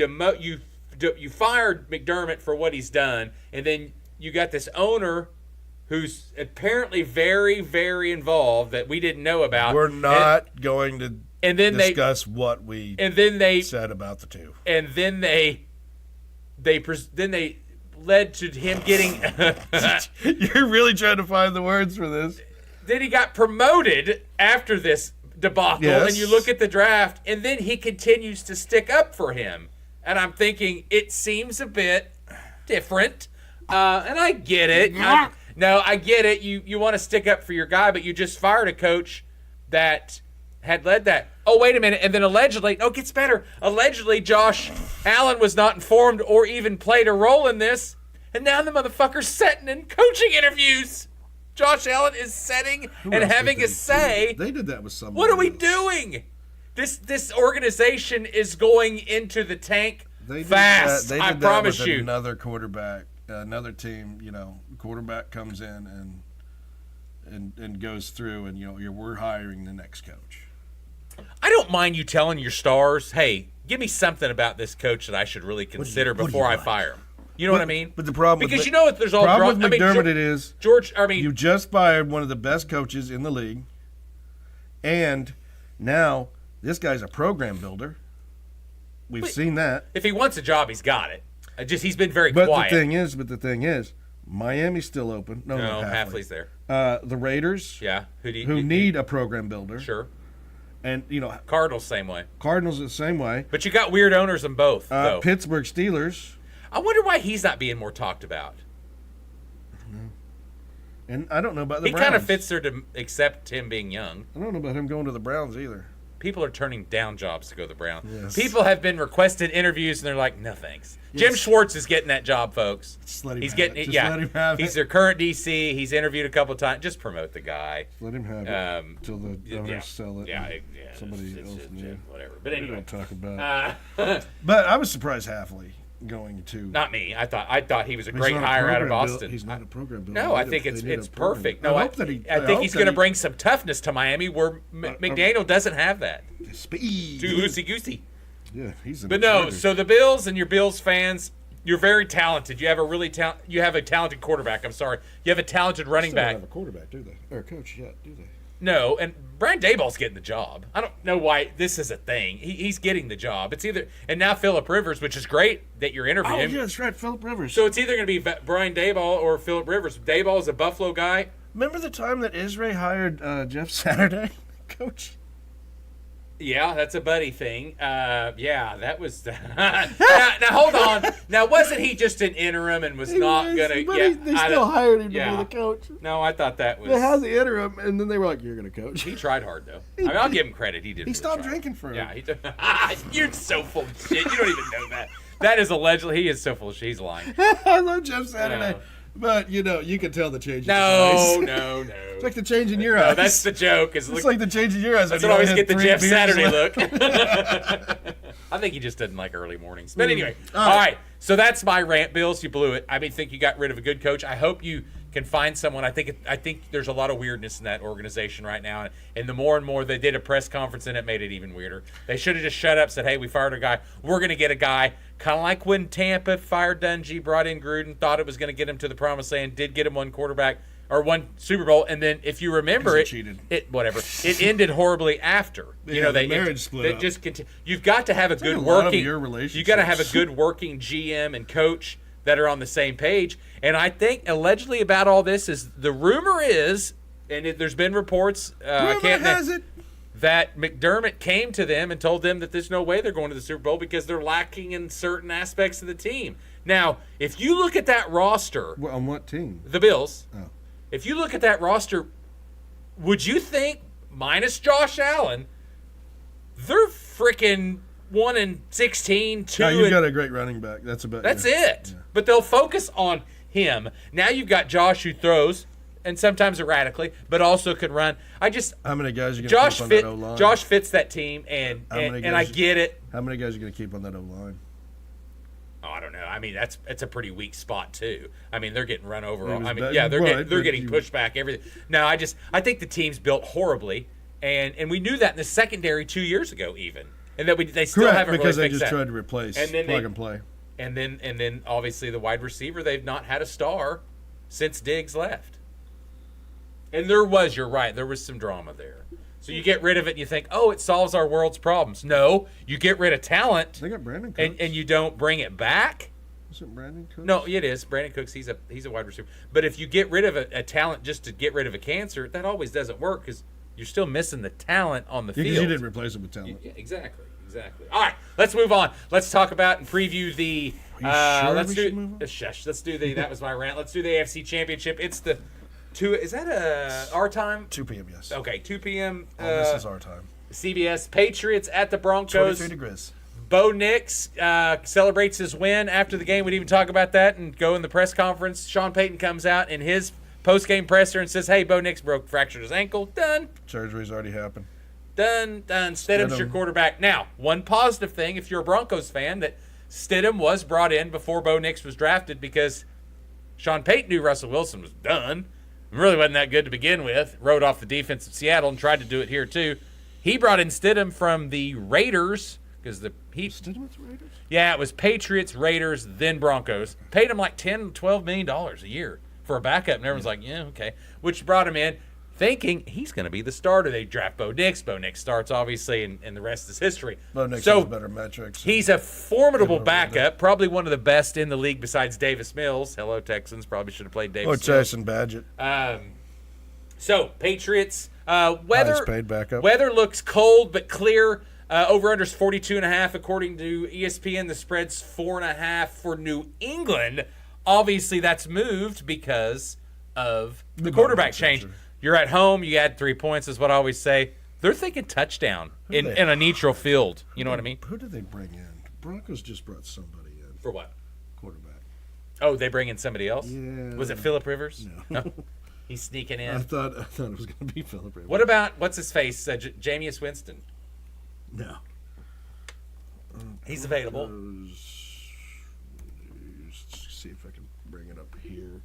[SPEAKER 2] fired McDermott for what he's done, and then you got this owner who's apparently very, very involved that we didn't know about.
[SPEAKER 1] We're not going to discuss what we said about the two.
[SPEAKER 2] And then they led to him getting.
[SPEAKER 1] You're really trying to find the words for this.
[SPEAKER 2] Then he got promoted after this debacle, and you look at the draft, and then he continues to stick up for him. And I'm thinking, it seems a bit different. And I get it. I get it. You want to stick up for your guy, but you just fired a coach that had led that. Oh, wait a minute. And then allegedly, it gets better. Allegedly, Josh Allen was not informed or even played a role in this. And now the motherfucker's setting in coaching interviews. Josh Allen is setting and having a say.
[SPEAKER 1] They did that with someone.
[SPEAKER 2] What are we doing? This organization is going into the tank fast. I promise you.
[SPEAKER 1] Another quarterback, another team. Quarterback comes in and goes through, and we're hiring the next coach.
[SPEAKER 2] I don't mind you telling your stars, "Hey, give me something about this coach that I should really consider before I fire him." You know what I mean?
[SPEAKER 1] But the problem,
[SPEAKER 2] because there's all
[SPEAKER 1] problem with McDermott is
[SPEAKER 2] George.
[SPEAKER 1] You just fired one of the best coaches in the league, and now this guy's a program builder. We've seen that.
[SPEAKER 2] If he wants a job, he's got it. He's been very quiet.
[SPEAKER 1] But the thing is, Miami's still open. No,
[SPEAKER 2] Halfley's there.
[SPEAKER 1] The Raiders, who need a program builder,
[SPEAKER 2] sure.
[SPEAKER 1] And
[SPEAKER 2] Cardinals same way.
[SPEAKER 1] Cardinals the same way.
[SPEAKER 2] But you got weird owners in both. Though.
[SPEAKER 1] Pittsburgh Steelers.
[SPEAKER 2] I wonder why he's not being more talked about.
[SPEAKER 1] And I don't know about the Browns.
[SPEAKER 2] He kind of fits there to accept him being young.
[SPEAKER 1] I don't know about him going to the Browns either.
[SPEAKER 2] People are turning down jobs to go to the Browns.
[SPEAKER 1] Yes.
[SPEAKER 2] People have been requested interviews, and they're like, "No thanks." Yes. Jim Schwartz is getting that job, folks.
[SPEAKER 1] Just let him
[SPEAKER 2] He's
[SPEAKER 1] have
[SPEAKER 2] getting
[SPEAKER 1] it.
[SPEAKER 2] it. Yeah,
[SPEAKER 1] let him have
[SPEAKER 2] he's
[SPEAKER 1] it.
[SPEAKER 2] their current DC. He's interviewed a couple times. Just promote the guy.
[SPEAKER 1] Just let him have it until the owners sell it.
[SPEAKER 2] Yeah,
[SPEAKER 1] somebody else knew.
[SPEAKER 2] Whatever. But anyway,
[SPEAKER 1] we don't talk about it. But I was surprised Halfley going to.
[SPEAKER 2] Not me. I thought he was a great hire out of Boston.
[SPEAKER 1] He's not a program builder.
[SPEAKER 2] No, I think it's perfect. No, I think he's going to bring some toughness to Miami where McDaniel doesn't have that.
[SPEAKER 1] Speed.
[SPEAKER 2] Too loosey-goosey.
[SPEAKER 1] Yeah, he's.
[SPEAKER 2] But no, so the Bills and your Bills fans, you're very talented. You have a talented quarterback. I'm sorry, you have a talented running back.
[SPEAKER 1] Don't have a quarterback, do they? Or a coach yet, do they?
[SPEAKER 2] No, and Brian Daboll's getting the job. I don't know why this is a thing. He's getting the job. It's either, and now Phillip Rivers, which is great that you're interviewing him.
[SPEAKER 1] Oh, yeah, that's right, Phillip Rivers.
[SPEAKER 2] So it's either going to be Brian Daboll or Phillip Rivers. Daboll is a Buffalo guy.
[SPEAKER 1] Remember the time that Israel hired Jeff Saturday, coach?
[SPEAKER 2] Yeah, that's a buddy thing. Yeah, that was. now hold on. Now wasn't he just an interim and was not gonna?
[SPEAKER 1] Yeah, they still hired him to be the coach.
[SPEAKER 2] No, I thought that was.
[SPEAKER 1] They had the interim, and then they were like, "You're gonna coach."
[SPEAKER 2] He tried hard though. I mean, I'll give him credit. He did.
[SPEAKER 1] He stopped drinking for him.
[SPEAKER 2] Yeah, he did. You're so full of shit. You don't even know that. That is allegedly. He is so full of shit. He's lying.
[SPEAKER 1] I love Jeff Saturday. But, you can tell the change in his eyes.
[SPEAKER 2] No.
[SPEAKER 1] It's like the change in your eyes.
[SPEAKER 2] That's the joke.
[SPEAKER 1] It's like the change in your eyes.
[SPEAKER 2] That's what I always get the Jeff Saturday look. I think he just doesn't like early mornings. But anyway, all right. So that's my rant, Bills. You blew it. I think you got rid of a good coach. I hope you can find someone. I think there's a lot of weirdness in that organization right now. And the more and more they did a press conference, and it made it even weirder. They should have just shut up, said, "Hey, we fired a guy. We're going to get a guy Kind of like when Tampa fired Dungy, brought in Gruden, thought it was going to get him to the promised land, did get him one Super Bowl, and then if you remember it ended horribly after.
[SPEAKER 1] Yeah, the marriage split up.
[SPEAKER 2] Just you've got to have a good working. You got to have a good working GM and coach that are on the same page. And I think allegedly about all this is the rumor is, and there's been reports. That McDermott came to them and told them that there's no way they're going to the Super Bowl because they're lacking in certain aspects of the team. Now, if you look at that roster...
[SPEAKER 1] Well, on what team?
[SPEAKER 2] The Bills.
[SPEAKER 1] Oh.
[SPEAKER 2] If you look at that roster, would you think, minus Josh Allen, they're freaking 1-16, 2
[SPEAKER 1] you've got a great running back. That's it.
[SPEAKER 2] Yeah. But they'll focus on him. Now you've got Josh who throws... and sometimes erratically, but also could run.
[SPEAKER 1] How many guys are you going to keep on that O-line?
[SPEAKER 2] Josh fits that team, and I get it.
[SPEAKER 1] How many guys are you going to keep on that O-line?
[SPEAKER 2] Oh, I don't know. I mean, it's a pretty weak spot too. I mean, they're getting run over. They're getting pushed back. Everything. No, I think the team's built horribly, and we knew that in the secondary 2 years ago, even, and that they still haven't
[SPEAKER 1] because
[SPEAKER 2] really
[SPEAKER 1] they just tried to replace plug and play.
[SPEAKER 2] And then obviously the wide receiver, they've not had a star since Diggs left. And you're right, there was some drama there. So you get rid of it and you think, oh, it solves our world's problems. No, you get rid of talent.
[SPEAKER 1] They got Brandon Cooks.
[SPEAKER 2] And you don't bring it back.
[SPEAKER 1] Is it Brandon Cooks?
[SPEAKER 2] No, it is. Brandon Cooks, he's a wide receiver. But if you get rid of a talent just to get rid of a cancer, that always doesn't work because you're still missing the talent on the field.
[SPEAKER 1] Because you didn't replace it with talent.
[SPEAKER 2] Yeah, exactly. All right, let's move on. Let's talk about and preview the... let's do the... That was my rant. Let's do the AFC Championship. It's the... Is that our time?
[SPEAKER 1] 2 p.m., yes.
[SPEAKER 2] Okay, 2 p.m.
[SPEAKER 1] This is our time.
[SPEAKER 2] CBS. Patriots at the Broncos.
[SPEAKER 1] 23 degrees.
[SPEAKER 2] Bo Nix celebrates his win after the game. We'd even talk about that and go in the press conference. Sean Payton comes out in his post-game presser and says, hey, Bo Nix fractured his ankle. Done.
[SPEAKER 1] Surgery's already happened.
[SPEAKER 2] Done. Stidham's your quarterback. Now, one positive thing, if you're a Broncos fan, that Stidham was brought in before Bo Nix was drafted because Sean Payton knew Russell Wilson was done. Really wasn't that good to begin with. Rode off the defense of Seattle and tried to do it here too. He brought in Stidham from the Raiders because
[SPEAKER 1] Stidham with the Raiders?
[SPEAKER 2] Yeah, it was Patriots, Raiders, then Broncos. Paid him like $10-12 million a year for a backup, and everyone's like, yeah, okay. Which brought him in thinking he's going to be the starter. They draft Bo Nix. Bo Nix starts, obviously, and the rest is history.
[SPEAKER 1] Bo Nix has better metrics.
[SPEAKER 2] He's a formidable backup, probably one of the best in the league besides Davis Mills. Hello, Texans. Probably should have played Davis Mills.
[SPEAKER 1] Or Jason Badgett.
[SPEAKER 2] So, Patriots.
[SPEAKER 1] Highest paid backup.
[SPEAKER 2] Weather looks cold but clear. Over-under's 42.5. According to ESPN, the spread's 4.5 for New England. Obviously, that's moved because of the quarterback change. You're at home. You add 3 points is what I always say. They're thinking touchdown in a neutral field. You know what I mean?
[SPEAKER 1] Who did they bring in? Broncos just brought somebody in.
[SPEAKER 2] For what?
[SPEAKER 1] Quarterback.
[SPEAKER 2] Oh, they bring in somebody else?
[SPEAKER 1] Yeah.
[SPEAKER 2] Was it Phillip Rivers?
[SPEAKER 1] No.
[SPEAKER 2] He's sneaking in.
[SPEAKER 1] I thought it was going to be Phillip Rivers.
[SPEAKER 2] What about, what's his face? Jameis Winston?
[SPEAKER 1] No.
[SPEAKER 2] He's available.
[SPEAKER 1] Let's see if I can bring it up here.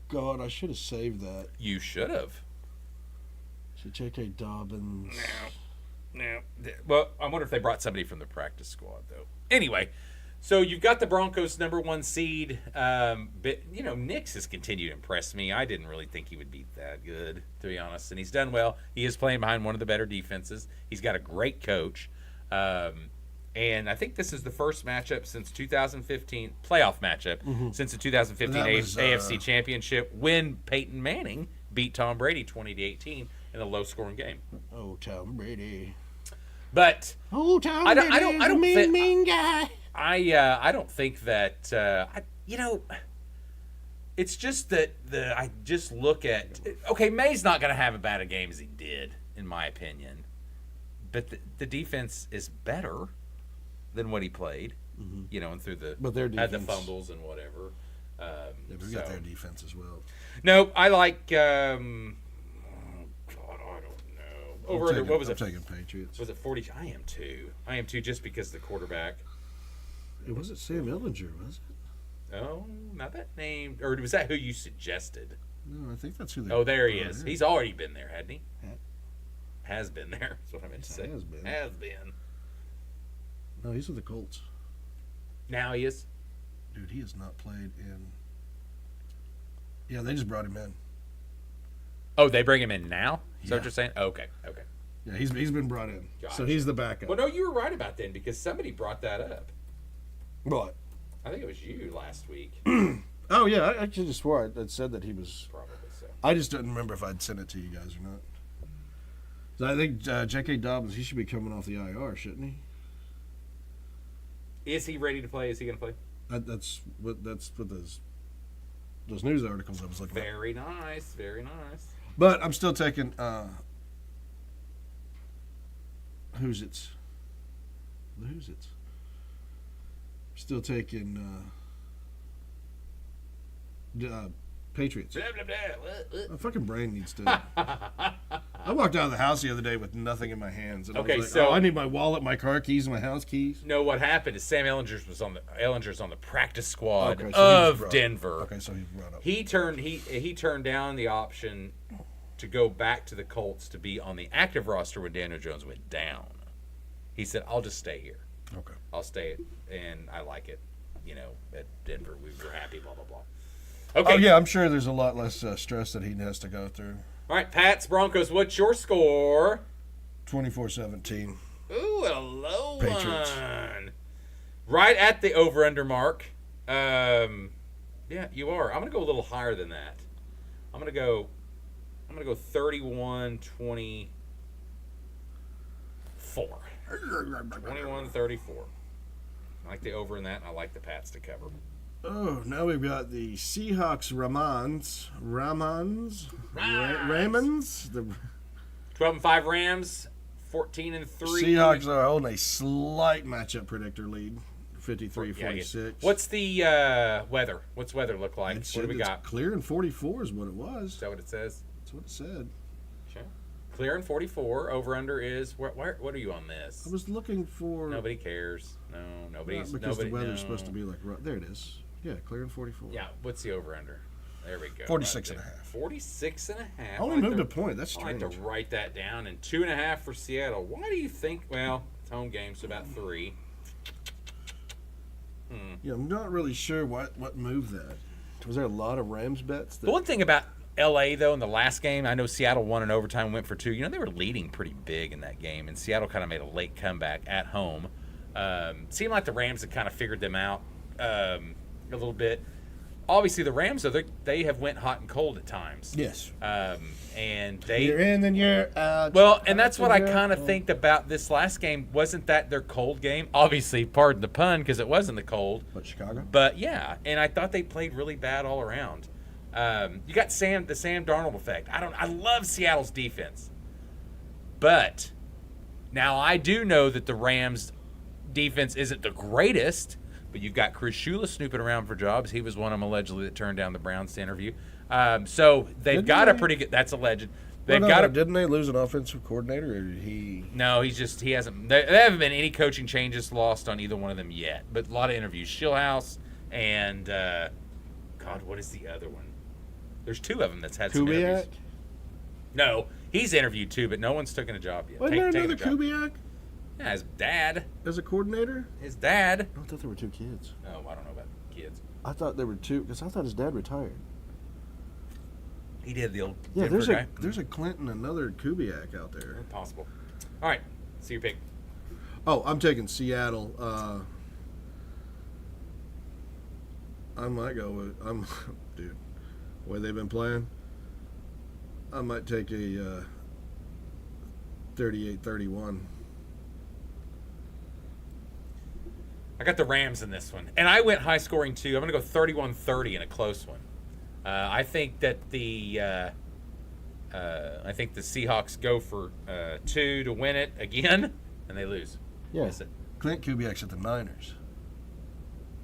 [SPEAKER 1] God, I should have saved that.
[SPEAKER 2] You should have.
[SPEAKER 1] J.K. Dobbins.
[SPEAKER 2] No. Well, I wonder if they brought somebody from the practice squad, though. Anyway, so you've got the Broncos' #1 seed. But, Nix has continued to impress me. I didn't really think he would be that good, to be honest. And he's done well. He is playing behind one of the better defenses. He's got a great coach. And I think this is the first matchup since 2015, playoff matchup, since the 2015 AFC Championship when Peyton Manning beat Tom Brady 20-18 in a low-scoring game.
[SPEAKER 1] Oh, Tom Brady.
[SPEAKER 2] But
[SPEAKER 1] Tom Brady,
[SPEAKER 2] I don't
[SPEAKER 1] mean guy.
[SPEAKER 2] I don't think that it's just that I just look at May's not going to have as bad a game as he did, in my opinion, but the defense is better than what he played, and through had the fumbles and whatever.
[SPEAKER 1] We got their defense as well.
[SPEAKER 2] No, I like. I don't know. What was it?
[SPEAKER 1] I'm taking Patriots.
[SPEAKER 2] Was it 40? I am too, just because the quarterback.
[SPEAKER 1] It wasn't Sam Ellinger, was it?
[SPEAKER 2] Oh, not that name. Or was that who you suggested?
[SPEAKER 1] No, I think that's who they.
[SPEAKER 2] Oh, there he is. Here. He's already been there, hadn't he? Has been there. That's what I meant to say.
[SPEAKER 1] Has been. No, he's with the Colts.
[SPEAKER 2] Now he is.
[SPEAKER 1] Dude, he has not played in. Yeah, they just brought him in.
[SPEAKER 2] Oh, they bring him in now? Is that
[SPEAKER 1] Yeah.
[SPEAKER 2] what you're saying? Okay.
[SPEAKER 1] Yeah, he's been brought in.
[SPEAKER 2] Gotcha.
[SPEAKER 1] So he's the backup.
[SPEAKER 2] Well, no, you were right about then because somebody brought that up.
[SPEAKER 1] What?
[SPEAKER 2] I think it was you last week.
[SPEAKER 1] Oh, yeah, I actually just swore I'd said that he was.
[SPEAKER 2] Probably so.
[SPEAKER 1] I just didn't remember if I'd sent it to you guys or not. So I think J.K. Dobbins, he should be coming off the IR, shouldn't he?
[SPEAKER 2] Is he ready to play? Is he going to play?
[SPEAKER 1] That's what those news articles I was looking at.
[SPEAKER 2] Very nice. Very nice.
[SPEAKER 1] But I'm still taking Who's it? The Who's it? Still taking Patriots.
[SPEAKER 2] Blah, blah, blah.
[SPEAKER 1] My fucking brain needs to. I walked out of the house the other day with nothing in my hands. And
[SPEAKER 2] Okay,
[SPEAKER 1] I was like,
[SPEAKER 2] so-
[SPEAKER 1] I need my wallet, my car keys, and my house keys.
[SPEAKER 2] No, what happened is Sam Ellinger's on the practice squad
[SPEAKER 1] Okay, so he was
[SPEAKER 2] of
[SPEAKER 1] brought-
[SPEAKER 2] Denver.
[SPEAKER 1] Okay, so he's brought up.
[SPEAKER 2] He turned down the option to go back to the Colts to be on the active roster when Daniel Jones went down. He said, "I'll just stay here.
[SPEAKER 1] Okay.
[SPEAKER 2] I'll stay, and I like it. You know, at Denver, we were happy. Blah blah blah." Okay.
[SPEAKER 1] Oh yeah, I'm sure there's a lot less stress that he has to go through.
[SPEAKER 2] All right, Pats Broncos. What's your score?
[SPEAKER 1] 24-17.
[SPEAKER 2] Ooh, a low
[SPEAKER 1] Patriots.
[SPEAKER 2] one. Right at the over/under mark. Yeah, you are. I'm gonna go a little higher than that. I'm gonna go 31-24. 21-34. I like the over in that, and I like the Pats to cover.
[SPEAKER 1] Oh, now we've got the Seahawks Raymonds. The
[SPEAKER 2] 12-5 Rams, 14-3.
[SPEAKER 1] Seahawks are holding a slight matchup predictor lead, 53-46.
[SPEAKER 2] What's the weather? What's weather look like?
[SPEAKER 1] It's,
[SPEAKER 2] What do we
[SPEAKER 1] it's
[SPEAKER 2] got?
[SPEAKER 1] clear and 44 is what it was.
[SPEAKER 2] Is that what it says?
[SPEAKER 1] That's what it said.
[SPEAKER 2] Sure. Clear and 44. Over under is what are you on this?
[SPEAKER 1] I was looking for.
[SPEAKER 2] Nobody cares. No, nobody's.
[SPEAKER 1] Not because
[SPEAKER 2] nobody,
[SPEAKER 1] the weather's
[SPEAKER 2] no.
[SPEAKER 1] supposed to be like. There it is. Yeah, clear and 44.
[SPEAKER 2] Yeah. What's the over under? There we go.
[SPEAKER 1] 46
[SPEAKER 2] Right
[SPEAKER 1] and a
[SPEAKER 2] there.
[SPEAKER 1] half.
[SPEAKER 2] 46 and a half.
[SPEAKER 1] I only moved a point. That's
[SPEAKER 2] I
[SPEAKER 1] strange.
[SPEAKER 2] like to write that down. And 2.5 for Seattle. Why do you think? Well, it's home game, so about 3.
[SPEAKER 1] Yeah, I'm not really sure what moved that. Was there a lot of Rams bets?
[SPEAKER 2] The one thing about LA, though, in the last game, I know Seattle won in overtime, went for 2. You know, they were leading pretty big in that game, and Seattle kind of made a late comeback at home. Seemed like the Rams had kind of figured them out a little bit. Obviously, the Rams, though, they have went hot and cold at times.
[SPEAKER 1] Yes.
[SPEAKER 2] And they...
[SPEAKER 1] You're in, then you're out.
[SPEAKER 2] Well, and that's what I kind of think about this last game. Wasn't that their cold game? Obviously, pardon the pun, because it wasn't the cold.
[SPEAKER 1] But Chicago?
[SPEAKER 2] But, yeah, and I thought they played really bad all around. You got the Sam Darnold effect. I love Seattle's defense. But now I do know that the Rams' defense isn't the greatest, but you've got Chris Shula snooping around for jobs. He was one of them allegedly that turned down the Browns to interview. So they've got a pretty good – that's alleged.
[SPEAKER 1] Didn't they lose an offensive coordinator, or did he?
[SPEAKER 2] No, he hasn't. There haven't been any coaching changes lost on either one of them yet. But a lot of interviews. Shillhouse and God, what is the other one? There's 2 of them that's had some interviews.
[SPEAKER 1] Kubiak?
[SPEAKER 2] No, he's interviewed too, but no one's taken a job yet.
[SPEAKER 1] Wasn't there another
[SPEAKER 2] a job.
[SPEAKER 1] Kubiak
[SPEAKER 2] Yeah, his dad.
[SPEAKER 1] as a coordinator?
[SPEAKER 2] His dad.
[SPEAKER 1] I thought there were 2 kids.
[SPEAKER 2] Oh, I don't know about kids.
[SPEAKER 1] I thought there were 2 because I thought his dad retired.
[SPEAKER 2] He did the old
[SPEAKER 1] Yeah,
[SPEAKER 2] Denver guy.
[SPEAKER 1] there's a Clinton, another Kubiak out there.
[SPEAKER 2] Possible. All right, see your pick.
[SPEAKER 1] Oh, I'm taking Seattle. I might go with dude. The way they've been playing, I might take a 38-31.
[SPEAKER 2] I got the Rams in this one, and I went high scoring too. I'm going to go 31-30 in a close one. I think that the Seahawks go for 2 to win it again, and they lose.
[SPEAKER 1] Yeah.
[SPEAKER 2] Is it?
[SPEAKER 1] Clint Kubiak's at the Niners,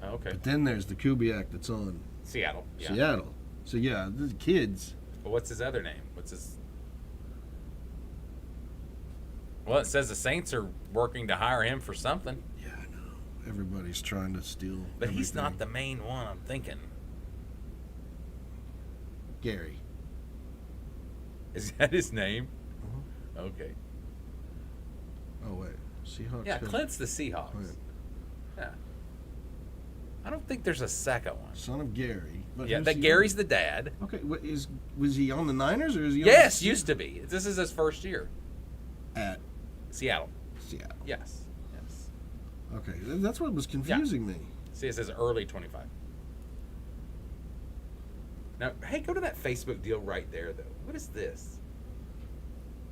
[SPEAKER 2] Oh, okay.
[SPEAKER 1] but then there's the Kubiak that's on
[SPEAKER 2] Seattle. Yeah.
[SPEAKER 1] Seattle. So yeah, the kids.
[SPEAKER 2] But what's his other name? What's his? Well, it says the Saints are working to hire him for something,
[SPEAKER 1] Yeah, I know. Everybody's trying to steal.
[SPEAKER 2] but he's
[SPEAKER 1] everything.
[SPEAKER 2] not the main one. I'm thinking.
[SPEAKER 1] Gary.
[SPEAKER 2] Is that his name?
[SPEAKER 1] Uh-huh.
[SPEAKER 2] Okay.
[SPEAKER 1] Oh wait, Seahawks.
[SPEAKER 2] Yeah,
[SPEAKER 1] have-
[SPEAKER 2] Clint's the Seahawks.
[SPEAKER 1] Clint.
[SPEAKER 2] Yeah. I don't think there's a second one.
[SPEAKER 1] Son of Gary. But
[SPEAKER 2] Yeah, that Gary's the dad.
[SPEAKER 1] Okay, was he on the Niners or is he?
[SPEAKER 2] Yes, used to be. This is his first year
[SPEAKER 1] At
[SPEAKER 2] Seattle.
[SPEAKER 1] Seattle.
[SPEAKER 2] Yes.
[SPEAKER 1] Okay, that's what was confusing me.
[SPEAKER 2] See, it says early 25. Now, hey, go to that Facebook deal right there, though. What is this?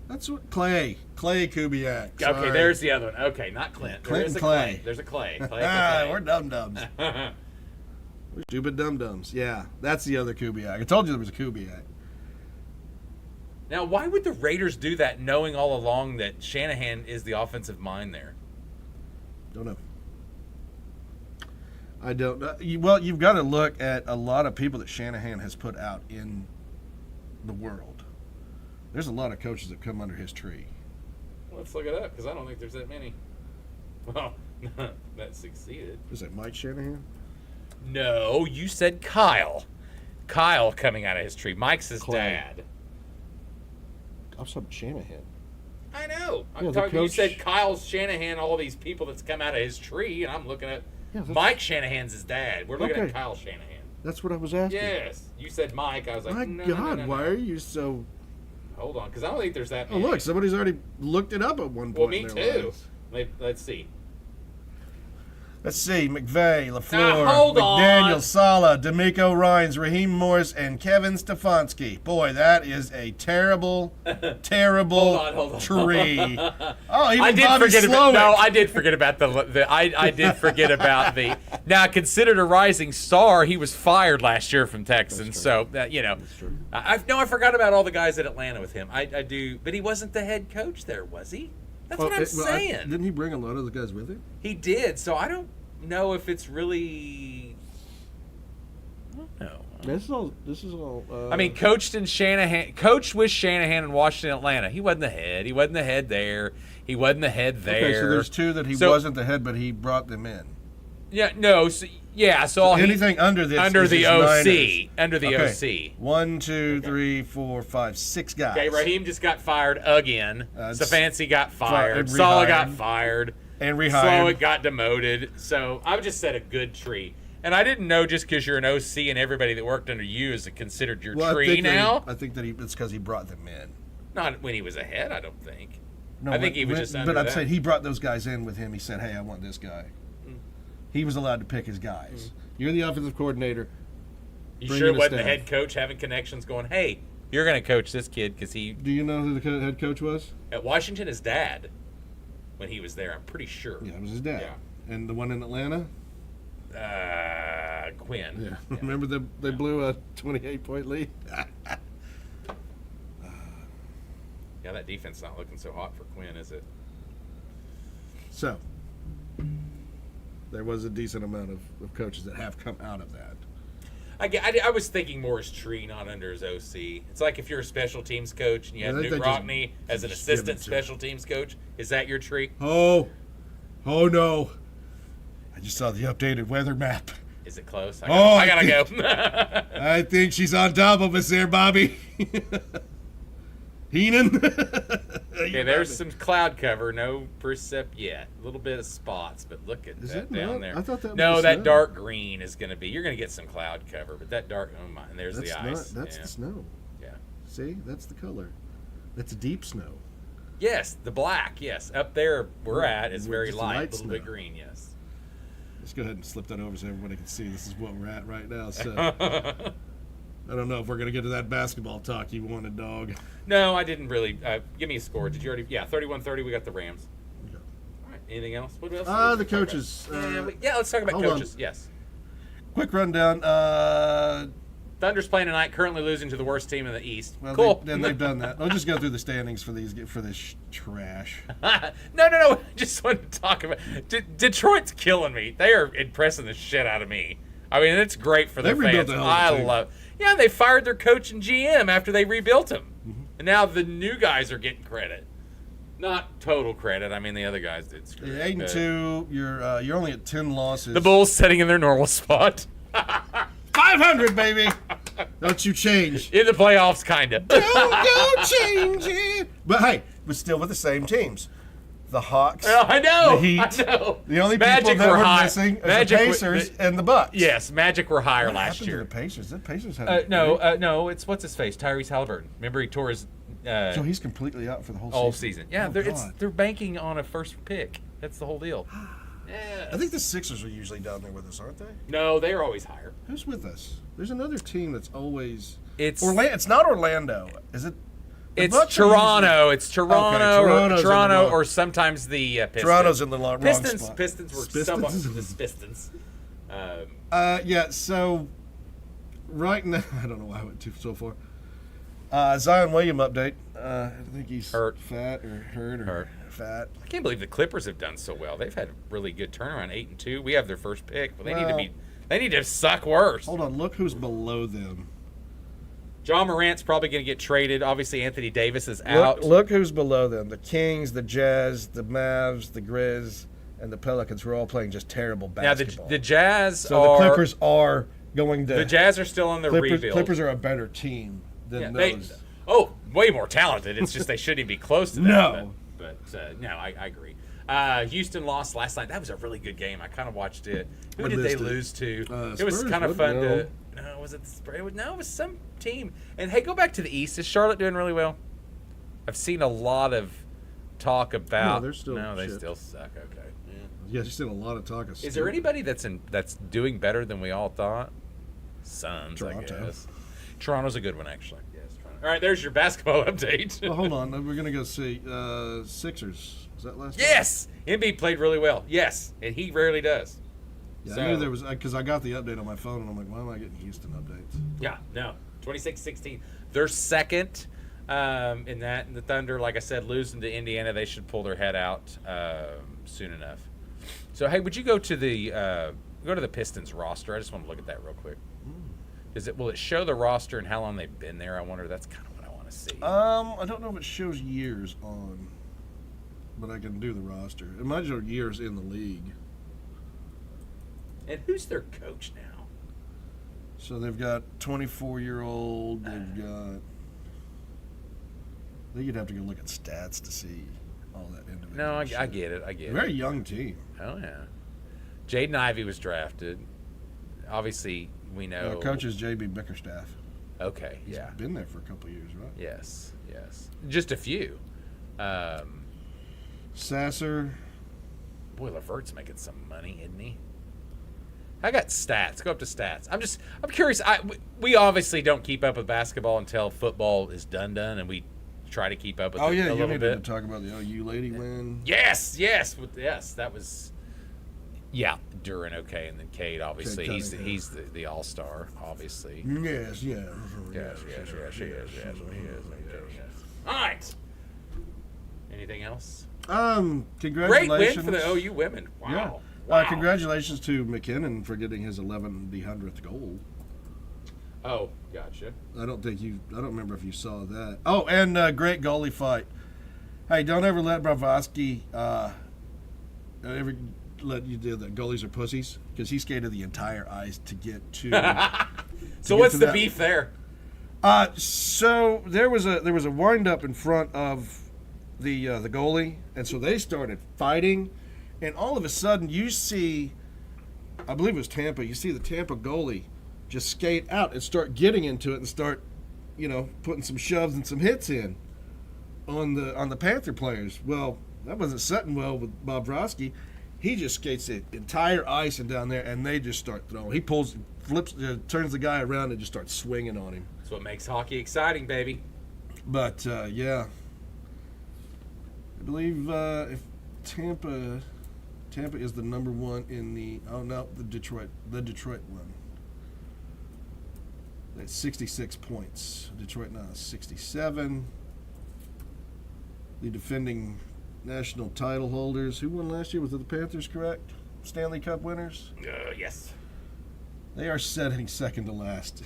[SPEAKER 1] That's what Clay Kubiak. Sorry.
[SPEAKER 2] Okay, there's the other one. Okay, not Clint.
[SPEAKER 1] Clint
[SPEAKER 2] There's
[SPEAKER 1] and
[SPEAKER 2] a
[SPEAKER 1] Clay.
[SPEAKER 2] There's a Clay.
[SPEAKER 1] We're dum-dums. We're stupid dum-dums. Yeah, that's the other Kubiak. I told you there was a Kubiak.
[SPEAKER 2] Now, why would the Raiders do that knowing all along that Shanahan is the offensive mind there?
[SPEAKER 1] Don't know. I don't know. Well, you've got to look at a lot of people that Shanahan has put out in the world. There's a lot of coaches that come under his tree.
[SPEAKER 2] Let's look it up, because I don't think there's that many. Well, that succeeded.
[SPEAKER 1] Is that Mike Shanahan?
[SPEAKER 2] No, you said Kyle. Kyle coming out of his tree. Mike's his
[SPEAKER 1] Clay.
[SPEAKER 2] dad.
[SPEAKER 1] I'm talking Shanahan.
[SPEAKER 2] I know. I'm
[SPEAKER 1] Yeah,
[SPEAKER 2] talking. You
[SPEAKER 1] coach-
[SPEAKER 2] said Kyle's Shanahan, all these people that's come out of his tree, and I'm looking at Mike Shanahan's his dad. We're looking at Kyle Shanahan.
[SPEAKER 1] That's what I was asking.
[SPEAKER 2] Yes. You said Mike. I was like,
[SPEAKER 1] My
[SPEAKER 2] no,
[SPEAKER 1] God,
[SPEAKER 2] no, no,
[SPEAKER 1] why
[SPEAKER 2] no.
[SPEAKER 1] are you so...
[SPEAKER 2] Hold on, because I don't think there's that
[SPEAKER 1] Oh,
[SPEAKER 2] many.
[SPEAKER 1] look, somebody's already looked it up at one point.
[SPEAKER 2] Well, me
[SPEAKER 1] in their
[SPEAKER 2] too.
[SPEAKER 1] lives.
[SPEAKER 2] Let's see.
[SPEAKER 1] Let's see. McVay, LaFleur,
[SPEAKER 2] hold on.
[SPEAKER 1] McDaniel, Saleh, D'Amico Ryans, Raheem Morris, and Kevin Stefanski. Boy, that is a terrible, terrible
[SPEAKER 2] Hold on.
[SPEAKER 1] tree. Oh, even
[SPEAKER 2] I did
[SPEAKER 1] Bobby
[SPEAKER 2] forget
[SPEAKER 1] Slowick.
[SPEAKER 2] about. No, I did forget about I did forget about the. Now, considered a rising star, he was fired last year from Texans. So you know, I forgot about all the guys at Atlanta with him. I do, but he wasn't the head coach there, was he? That's what I'm saying.
[SPEAKER 1] Didn't he bring a lot of the guys with him?
[SPEAKER 2] He did. So I don't know if it's really. I don't know.
[SPEAKER 1] This is all.
[SPEAKER 2] I mean, coached with Shanahan in Washington, Atlanta. He wasn't the head. He wasn't the head there. He wasn't the head there.
[SPEAKER 1] Okay, so there's two that he wasn't the head, but he brought them in.
[SPEAKER 2] Yeah, no. So
[SPEAKER 1] anything under this
[SPEAKER 2] under
[SPEAKER 1] is
[SPEAKER 2] the
[SPEAKER 1] his
[SPEAKER 2] OC,
[SPEAKER 1] Niners.
[SPEAKER 2] under the
[SPEAKER 1] Okay.
[SPEAKER 2] OC.
[SPEAKER 1] 1, 2, 3, 4, 5, 6 guys.
[SPEAKER 2] Okay, Raheem just got fired again. Stefanski got fired.
[SPEAKER 1] and
[SPEAKER 2] Saleh got
[SPEAKER 1] rehired.
[SPEAKER 2] fired.
[SPEAKER 1] And rehired.
[SPEAKER 2] Slowick got demoted. So I would just said a good tree. And I didn't know just because you're an OC and everybody that worked under you is considered your tree now.
[SPEAKER 1] I think that it's because he brought them in.
[SPEAKER 2] Not when he was ahead, I don't think.
[SPEAKER 1] No,
[SPEAKER 2] I think he was just under
[SPEAKER 1] But I'm
[SPEAKER 2] that.
[SPEAKER 1] saying he brought those guys in with him. He said, "Hey, I want this guy." He was allowed to pick his guys. You're the offensive coordinator.
[SPEAKER 2] You
[SPEAKER 1] Bring
[SPEAKER 2] sure
[SPEAKER 1] in a
[SPEAKER 2] wasn't the
[SPEAKER 1] staff.
[SPEAKER 2] head coach having connections going, hey, you're going to coach this kid because he,
[SPEAKER 1] Do you know who the head coach was?
[SPEAKER 2] at Washington, his dad, when he was there, I'm pretty sure.
[SPEAKER 1] Yeah, it was his dad.
[SPEAKER 2] Yeah.
[SPEAKER 1] And the one in Atlanta?
[SPEAKER 2] Quinn.
[SPEAKER 1] Yeah. Remember they blew a 28-point lead?
[SPEAKER 2] Yeah, that defense not looking so hot for Quinn, is it?
[SPEAKER 1] So, there was a decent amount of coaches that have come out of that.
[SPEAKER 2] I was thinking more his tree, not under his OC. It's like if you're a special teams coach and you have
[SPEAKER 1] Yeah,
[SPEAKER 2] Newt
[SPEAKER 1] they just-
[SPEAKER 2] Rockne as an
[SPEAKER 1] just give it
[SPEAKER 2] assistant
[SPEAKER 1] to
[SPEAKER 2] special teams coach. Is that your tree?
[SPEAKER 1] Oh no. I just saw the updated weather map.
[SPEAKER 2] Is it close?
[SPEAKER 1] Oh,
[SPEAKER 2] I gotta go.
[SPEAKER 1] I think she's on top of us there, Bobby. Heenan.
[SPEAKER 2] Okay, there's some cloud cover. No percep yet. A little bit of spots, but look at
[SPEAKER 1] Is
[SPEAKER 2] that
[SPEAKER 1] it
[SPEAKER 2] down
[SPEAKER 1] not?
[SPEAKER 2] there.
[SPEAKER 1] I thought that
[SPEAKER 2] no,
[SPEAKER 1] was
[SPEAKER 2] that
[SPEAKER 1] snow.
[SPEAKER 2] dark green is going to be. You're going to get some cloud cover, but that dark. Oh my! And there's
[SPEAKER 1] That's
[SPEAKER 2] the ice.
[SPEAKER 1] not. That's
[SPEAKER 2] yeah.
[SPEAKER 1] the snow.
[SPEAKER 2] Yeah.
[SPEAKER 1] See, that's the color. That's deep snow.
[SPEAKER 2] Yes, the black. Yes, up there we're at is very
[SPEAKER 1] Just a
[SPEAKER 2] light,
[SPEAKER 1] light
[SPEAKER 2] a little bit
[SPEAKER 1] snow.
[SPEAKER 2] green. Yes.
[SPEAKER 1] Let's go ahead and slip that over so everybody can see this is what we're at right now. So I don't know if we're gonna get to that basketball talk you wanted, dog.
[SPEAKER 2] No, I didn't really. Give me a score. Did you already? Yeah, 31-30. We got the Rams.
[SPEAKER 1] Okay.
[SPEAKER 2] All right. Anything else? What else?
[SPEAKER 1] The
[SPEAKER 2] Let's talk about?
[SPEAKER 1] coaches.
[SPEAKER 2] Yeah, let's talk about
[SPEAKER 1] hold on.
[SPEAKER 2] coaches. Yes.
[SPEAKER 1] Quick rundown.
[SPEAKER 2] Thunder's playing tonight. Currently losing to the worst team in the East.
[SPEAKER 1] Well,
[SPEAKER 2] Cool.
[SPEAKER 1] then they've done that. I'll just go through the standings for this trash.
[SPEAKER 2] No. Just wanted to talk about Detroit's killing me. They are impressing the shit out of me. I mean, it's great for their
[SPEAKER 1] They rebuilt
[SPEAKER 2] fans.
[SPEAKER 1] the hell of a
[SPEAKER 2] I
[SPEAKER 1] team.
[SPEAKER 2] love. Yeah, they fired their coach and GM after they rebuilt him, and now the new guys are getting credit. Not total credit. I mean, the other guys did screw
[SPEAKER 1] You're
[SPEAKER 2] it,
[SPEAKER 1] 8-2. You're only at 10 losses.
[SPEAKER 2] The Bulls sitting in their normal spot
[SPEAKER 1] 500, baby. Don't you change.
[SPEAKER 2] in the playoffs, kind of.
[SPEAKER 1] Don't go change it. But hey, we're still with the same teams. the Hawks.
[SPEAKER 2] Oh, I know.
[SPEAKER 1] The Heat.
[SPEAKER 2] I know.
[SPEAKER 1] The only
[SPEAKER 2] Magic
[SPEAKER 1] people that
[SPEAKER 2] were
[SPEAKER 1] were
[SPEAKER 2] high.
[SPEAKER 1] missing is
[SPEAKER 2] Magic
[SPEAKER 1] the
[SPEAKER 2] were-
[SPEAKER 1] Pacers and the Bucks.
[SPEAKER 2] Yes, Magic were higher
[SPEAKER 1] What
[SPEAKER 2] last
[SPEAKER 1] happened
[SPEAKER 2] year.
[SPEAKER 1] to the Pacers? The Pacers had
[SPEAKER 2] No, it's what's his face, Tyrese Halliburton. Remember he tore his
[SPEAKER 1] So he's completely out for the whole
[SPEAKER 2] all
[SPEAKER 1] season.
[SPEAKER 2] season. Yeah,
[SPEAKER 1] Oh,
[SPEAKER 2] they're
[SPEAKER 1] God.
[SPEAKER 2] banking on a first pick. That's the whole deal. Yeah.
[SPEAKER 1] I think the Sixers are usually down there with us, aren't they?
[SPEAKER 2] No, they're always higher.
[SPEAKER 1] Who's with us? There's another team that's always.
[SPEAKER 2] It's
[SPEAKER 1] Orlando. It's not Orlando, is it? The
[SPEAKER 2] It's
[SPEAKER 1] Bucks are
[SPEAKER 2] Toronto. It's Toronto,
[SPEAKER 1] Toronto's in the
[SPEAKER 2] Toronto,
[SPEAKER 1] wrong-
[SPEAKER 2] or sometimes the Pistons.
[SPEAKER 1] Toronto's in the wrong
[SPEAKER 2] Pistons.
[SPEAKER 1] spot.
[SPEAKER 2] Pistons were
[SPEAKER 1] Pistons?
[SPEAKER 2] somewhat the Pistons.
[SPEAKER 1] Yeah. So, right now, I don't know why I went so far. Zion William update. I think he's
[SPEAKER 2] Hurt.
[SPEAKER 1] fat or hurt or
[SPEAKER 2] Hurt.
[SPEAKER 1] fat.
[SPEAKER 2] I can't believe the Clippers have done so well. They've had a really good turnaround, 8-2. We have their first pick, but they need to be. They need to suck worse.
[SPEAKER 1] Hold on. Look who's below them.
[SPEAKER 2] John Morant's probably going to get traded. Obviously, Anthony Davis is out.
[SPEAKER 1] Look who's below them. The Kings, the Jazz, the Mavs, the Grizz, and the Pelicans were all playing just terrible
[SPEAKER 2] Now
[SPEAKER 1] basketball.
[SPEAKER 2] the Jazz
[SPEAKER 1] so
[SPEAKER 2] are.
[SPEAKER 1] the Clippers are going to.
[SPEAKER 2] The Jazz are still on the rebuild.
[SPEAKER 1] Clippers are a better team than those.
[SPEAKER 2] Way more talented. It's just they shouldn't even be close to that.
[SPEAKER 1] No.
[SPEAKER 2] But no, I agree. Houston lost last night. That was a really good game. I kind of watched it. Who did they lose to? It was
[SPEAKER 1] Spurs,
[SPEAKER 2] kind of
[SPEAKER 1] wasn't
[SPEAKER 2] fun
[SPEAKER 1] it?
[SPEAKER 2] to. No, was it the Spurs? No, it was some team. And hey, go back to the East. Is Charlotte doing really well? I've seen a lot of talk about.
[SPEAKER 1] they're still
[SPEAKER 2] No, they
[SPEAKER 1] shit.
[SPEAKER 2] still suck. Okay. Yeah.
[SPEAKER 1] Yeah, there's still a lot of talk.
[SPEAKER 2] Is there anybody that's doing better than we all thought? Suns,
[SPEAKER 1] Toronto.
[SPEAKER 2] I guess. Toronto's a good one, actually. Yes. Toronto. All right, there's your basketball update.
[SPEAKER 1] Well, hold on. We're gonna go see Sixers. Was that last?
[SPEAKER 2] Yes, Embiid played really well. Yes, and he rarely does.
[SPEAKER 1] Yeah,
[SPEAKER 2] So-
[SPEAKER 1] I knew there was because I got the update on my phone and I'm like, why am I getting Houston updates?
[SPEAKER 2] Yeah, no, 26-16. They're second in that. And the Thunder, like I said, losing to Indiana, they should pull their head out soon enough. So, hey, would you go to the Pistons roster? I just want to look at that real quick. Will it show the roster and how long they've been there? I wonder. That's kind of what I want to see.
[SPEAKER 1] I don't know if it shows years on, but I can do the roster. It might show years in the league.
[SPEAKER 2] And who's their coach now?
[SPEAKER 1] So they've got 24-year-old. They've got. I think you'd have to go look at stats to see all that individual.
[SPEAKER 2] No, I
[SPEAKER 1] shit.
[SPEAKER 2] get it. I get
[SPEAKER 1] Very
[SPEAKER 2] it.
[SPEAKER 1] young team.
[SPEAKER 2] Oh yeah. Jaden Ivey was drafted. Obviously, we know.
[SPEAKER 1] Coach is J.B. Bickerstaff.
[SPEAKER 2] Okay.
[SPEAKER 1] He's
[SPEAKER 2] Yeah.
[SPEAKER 1] been there for a couple of years, right?
[SPEAKER 2] Yes. Just a few.
[SPEAKER 1] Sasser.
[SPEAKER 2] Boy, Levert's making some money, isn't he? I got stats. Go up to stats. I'm curious. We obviously don't keep up with basketball until football is done, and we try to keep up with
[SPEAKER 1] Oh
[SPEAKER 2] it
[SPEAKER 1] yeah,
[SPEAKER 2] a
[SPEAKER 1] you
[SPEAKER 2] little
[SPEAKER 1] needed
[SPEAKER 2] bit.
[SPEAKER 1] to talk about the OU lady win.
[SPEAKER 2] Yes. That was. Yeah, Duran, okay, and then Cade. Obviously,
[SPEAKER 1] Cade
[SPEAKER 2] he's
[SPEAKER 1] Cunningham.
[SPEAKER 2] he's the all-star. Obviously.
[SPEAKER 1] Yes.
[SPEAKER 2] Yes. All right. Anything else? Great
[SPEAKER 1] Congratulations.
[SPEAKER 2] win for the OU women. Wow.
[SPEAKER 1] Yeah.
[SPEAKER 2] Wow.
[SPEAKER 1] Congratulations to McKinnon for getting his 100th goal.
[SPEAKER 2] Oh, gotcha.
[SPEAKER 1] I don't remember if you saw that. Oh, and great goalie fight. Hey, don't ever let Bravosky ever let you do that. Goalies are pussies because he skated the entire ice to get to.
[SPEAKER 2] So
[SPEAKER 1] get
[SPEAKER 2] what's
[SPEAKER 1] to
[SPEAKER 2] the
[SPEAKER 1] that.
[SPEAKER 2] beef there?
[SPEAKER 1] So there was a wind up in front of the goalie, and so they started fighting, and all of a sudden you see, I believe it was Tampa. You see the Tampa goalie just skate out and start getting into it and start, putting some shoves and some hits in on the Panther players. Well, that wasn't setting well with Bobrovsky. He just skates the entire ice and down there, and they just start throwing. He flips, turns the guy around and just starts swinging on him.
[SPEAKER 2] That's what makes hockey exciting, baby.
[SPEAKER 1] But yeah, I believe if Tampa is the number one in the the Detroit one. That's 66 points. Detroit now is 67. The defending national title holders, who won last year? Was it the Panthers? Correct. Stanley Cup winners.
[SPEAKER 2] Yes.
[SPEAKER 1] They are sitting second to last.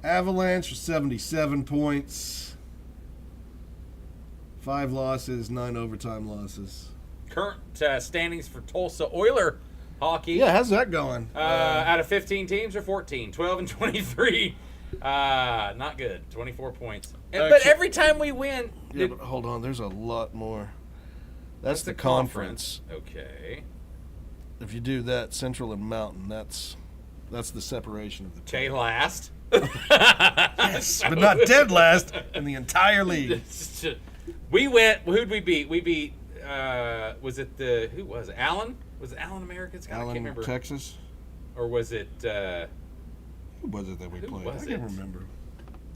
[SPEAKER 1] Avalanche for 77 points. 5 losses, 9 overtime losses.
[SPEAKER 2] Current standings for Tulsa Oiler hockey.
[SPEAKER 1] Yeah, how's that going?
[SPEAKER 2] Out of 15 teams or 14, 12 and 23. Not good. 24 points. But every time we win.
[SPEAKER 1] Yeah, but hold on. There's a lot more. That's the conference.
[SPEAKER 2] Okay.
[SPEAKER 1] If you do that, Central and Mountain, that's the separation of the two.
[SPEAKER 2] Okay, last.
[SPEAKER 1] Yes, but not dead last in the entire league.
[SPEAKER 2] We went. Who'd we beat? We beat. Was it who was it? Allen? Was it Allen Americans? I can't remember.
[SPEAKER 1] Texas.
[SPEAKER 2] Or was it?
[SPEAKER 1] Who was it that we played?
[SPEAKER 2] Was
[SPEAKER 1] I can't
[SPEAKER 2] it?
[SPEAKER 1] remember.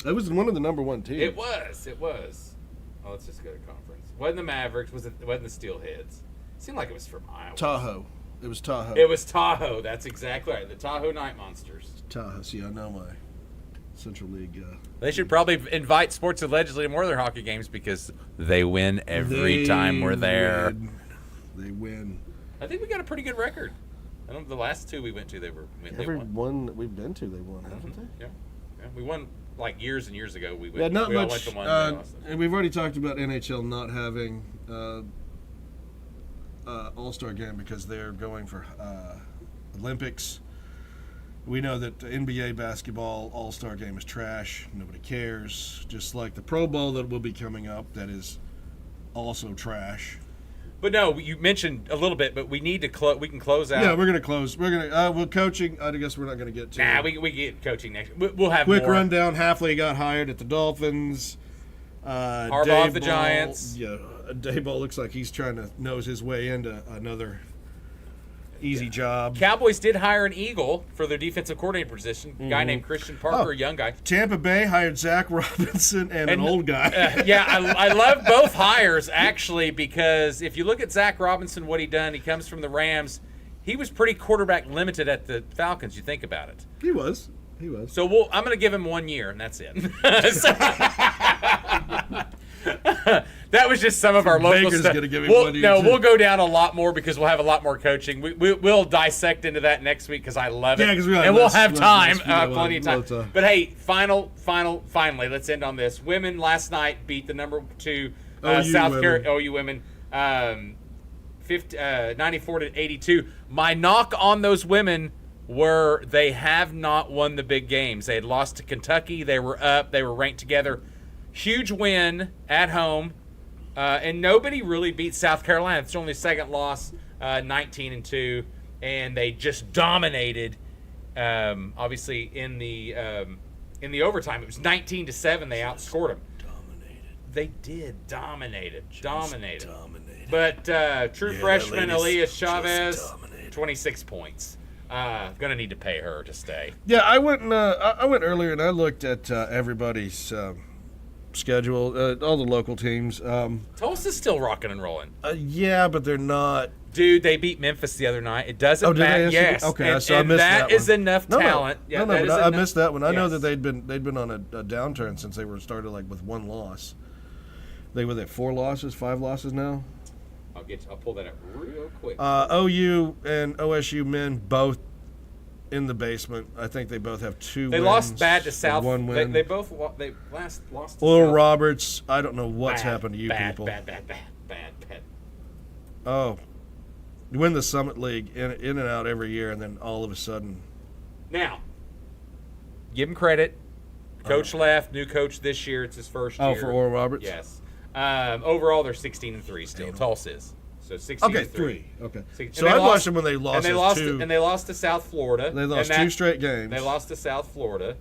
[SPEAKER 1] It was one of the number one teams.
[SPEAKER 2] It was. Oh, let's just go to conference. Wasn't the Mavericks? Wasn't the Steelheads? Seemed like it was from Iowa.
[SPEAKER 1] Tahoe. It was Tahoe.
[SPEAKER 2] It was Tahoe. That's exactly right. The Tahoe Night Monsters.
[SPEAKER 1] Tahoe. See, I know my Central League.
[SPEAKER 2] They should probably invite Sports Allegedly to more of their hockey games because they win every time we're there.
[SPEAKER 1] They win.
[SPEAKER 2] I think we got a pretty good record. I don't. The last two we went to, they won.
[SPEAKER 1] One that we've been to, they won, haven't they?
[SPEAKER 2] Yeah, we won like years and years ago. We went.
[SPEAKER 1] Yeah, not
[SPEAKER 2] we all
[SPEAKER 1] much.
[SPEAKER 2] went to one. And lost them.
[SPEAKER 1] And we've already talked about NHL not having All-Star game because they're going for Olympics. We know that the NBA basketball All-Star game is trash. Nobody cares. Just like the Pro Bowl that will be coming up, that is also trash.
[SPEAKER 2] But no, you mentioned a little bit, but we need to close. We can close out.
[SPEAKER 1] Yeah, we're gonna close. We're gonna. Well, coaching. I guess we're not gonna get to.
[SPEAKER 2] Nah, we get coaching next. We'll have
[SPEAKER 1] quick
[SPEAKER 2] more.
[SPEAKER 1] rundown. Halfley got hired at the Dolphins.
[SPEAKER 2] Harbaugh of the Giants.
[SPEAKER 1] Yeah, Dayball looks like he's trying to nose his way into another easy job.
[SPEAKER 2] Cowboys did hire an Eagle for their defensive coordinator position. A guy named Christian Parker, a young guy.
[SPEAKER 1] Tampa Bay hired Zach Robinson and an old guy.
[SPEAKER 2] Yeah, I love both hires, actually, because if you look at Zach Robinson, what he done, he comes from the Rams. He was pretty quarterback limited at the Falcons, you think about it.
[SPEAKER 1] He was.
[SPEAKER 2] So I'm going to give him 1 year, and that's it. That was just some of our local stuff.
[SPEAKER 1] Gonna give him 1 year too.
[SPEAKER 2] We'll go down a lot more because we'll have a lot more coaching. We'll dissect into that next week because I love it.
[SPEAKER 1] Yeah, because
[SPEAKER 2] we'll have time, plenty of time.
[SPEAKER 1] time.
[SPEAKER 2] But hey, finally, let's end on this. Women last night beat the number 2 South Carolina OU women, 94-82. My knock on those women were they have not won the big games. They had lost to Kentucky. They were up. They were ranked together. Huge win at home, and nobody really beat South Carolina. It's only second loss, 19-2, and they just dominated. Obviously, in the overtime, it was 19-7. They outscored them. They did dominated. But true freshman Elias Chavez, 26 points. Gonna need to pay her to stay.
[SPEAKER 1] Yeah, I went earlier and I looked at everybody's schedule, all the local teams.
[SPEAKER 2] Tulsa's still rocking and rolling.
[SPEAKER 1] Yeah, but they're not.
[SPEAKER 2] Dude, they beat Memphis the other night. It doesn't matter. Yes.
[SPEAKER 1] Okay,
[SPEAKER 2] and,
[SPEAKER 1] so I missed that one.
[SPEAKER 2] That is enough talent.
[SPEAKER 1] No, but I missed that one. I know that they'd been on a downturn since they were started like with one loss. They were at 4 losses, 5 losses now.
[SPEAKER 2] I'll pull that up real quick.
[SPEAKER 1] OU and OSU men both in the basement. I think they both have 2
[SPEAKER 2] They
[SPEAKER 1] wins.
[SPEAKER 2] lost bad to South.
[SPEAKER 1] 1 win.
[SPEAKER 2] They both lost to
[SPEAKER 1] Oral
[SPEAKER 2] South.
[SPEAKER 1] Roberts. I don't know what's happened to you people.
[SPEAKER 2] Bad.
[SPEAKER 1] Oh, you win the Summit League in and out every year, and then all of a sudden.
[SPEAKER 2] Now, give him credit. Coach left. New coach this year. It's his first year.
[SPEAKER 1] Oh, for Oral Roberts.
[SPEAKER 2] Yes. Overall, they're 16-3 still. Tulsa is. So 16-3.
[SPEAKER 1] Okay, 3. Okay.
[SPEAKER 2] So
[SPEAKER 1] I watched them when they lost.
[SPEAKER 2] And they lost to South Florida.
[SPEAKER 1] They lost 2 straight games.
[SPEAKER 2] They lost to South Florida.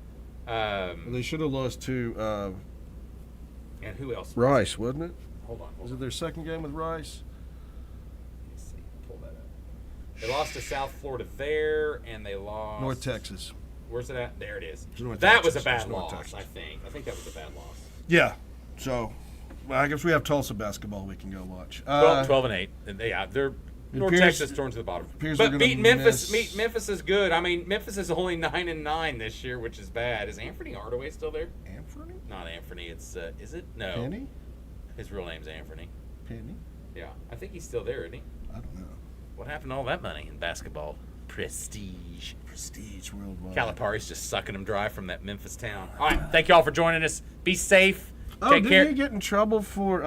[SPEAKER 1] They should have lost to.
[SPEAKER 2] And who else?
[SPEAKER 1] Rice, wasn't it?
[SPEAKER 2] Hold on.
[SPEAKER 1] Was it their second game with Rice?
[SPEAKER 2] Let's see. Pull that up. They lost to South Florida there, and they lost.
[SPEAKER 1] North Texas.
[SPEAKER 2] Where's it at? There it is.
[SPEAKER 1] North
[SPEAKER 2] That
[SPEAKER 1] Texas.
[SPEAKER 2] was a bad
[SPEAKER 1] North
[SPEAKER 2] loss,
[SPEAKER 1] Texas.
[SPEAKER 2] I think. I think that was a bad loss.
[SPEAKER 1] Yeah. So, well, I guess we have Tulsa basketball we can go watch.
[SPEAKER 2] 12-8. And they're North Texas torn to the bottom. But beating Memphis. Memphis is good. I mean, Memphis is only 9-9 this year, which is bad. Is Anthony Hardaway still there?
[SPEAKER 1] Anthony?
[SPEAKER 2] Not Anthony. It's is it? No.
[SPEAKER 1] Penny?
[SPEAKER 2] His real name's Anthony.
[SPEAKER 1] Penny?
[SPEAKER 2] Yeah, I think he's still there, isn't he?
[SPEAKER 1] I don't know.
[SPEAKER 2] What happened to all that money in basketball? Prestige
[SPEAKER 1] worldwide.
[SPEAKER 2] Calipari's just sucking them dry from that Memphis town. All right, thank you all for joining us. Be safe.
[SPEAKER 1] Oh,
[SPEAKER 2] Take care.
[SPEAKER 1] Did he get in trouble for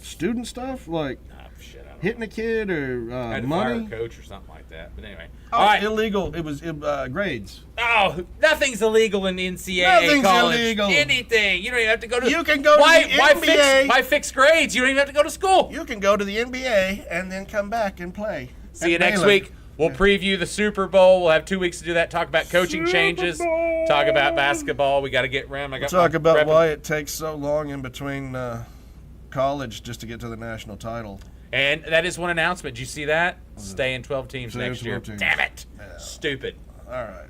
[SPEAKER 1] student stuff? Like,
[SPEAKER 2] Shut up.
[SPEAKER 1] hitting a kid or
[SPEAKER 2] Had to fire a
[SPEAKER 1] money.
[SPEAKER 2] coach or something like that. But anyway.
[SPEAKER 1] Oh,
[SPEAKER 2] All right.
[SPEAKER 1] illegal. It was grades.
[SPEAKER 2] Oh, nothing's illegal in NCAA
[SPEAKER 1] Nothing's
[SPEAKER 2] college.
[SPEAKER 1] illegal.
[SPEAKER 2] Anything. You don't even have to go to.
[SPEAKER 1] You can go to the NBA.
[SPEAKER 2] Why fix grades? You don't even have to go to school.
[SPEAKER 1] You can go to the NBA and then come back and play.
[SPEAKER 2] See you next week. We'll preview the Super Bowl. We'll have 2 weeks to do that. Talk about coaching changes. Talk about basketball. We got to get Ram.
[SPEAKER 1] Talk about why it takes so long in between college just to get to the national title.
[SPEAKER 2] And that is one announcement. Did you see that? Stay in 12 teams next year.
[SPEAKER 1] Teams.
[SPEAKER 2] Damn it.
[SPEAKER 1] Yeah.
[SPEAKER 2] Stupid.
[SPEAKER 1] All right.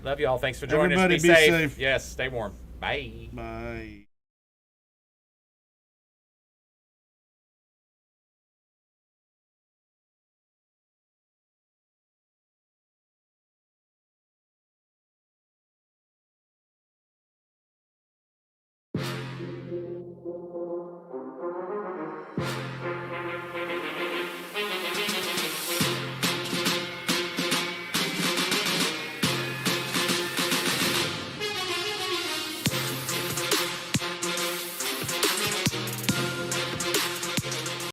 [SPEAKER 2] Love you all. Thanks for joining
[SPEAKER 1] Everybody
[SPEAKER 2] us.
[SPEAKER 1] be safe.
[SPEAKER 2] Yes, stay warm. Bye.
[SPEAKER 1] Bye.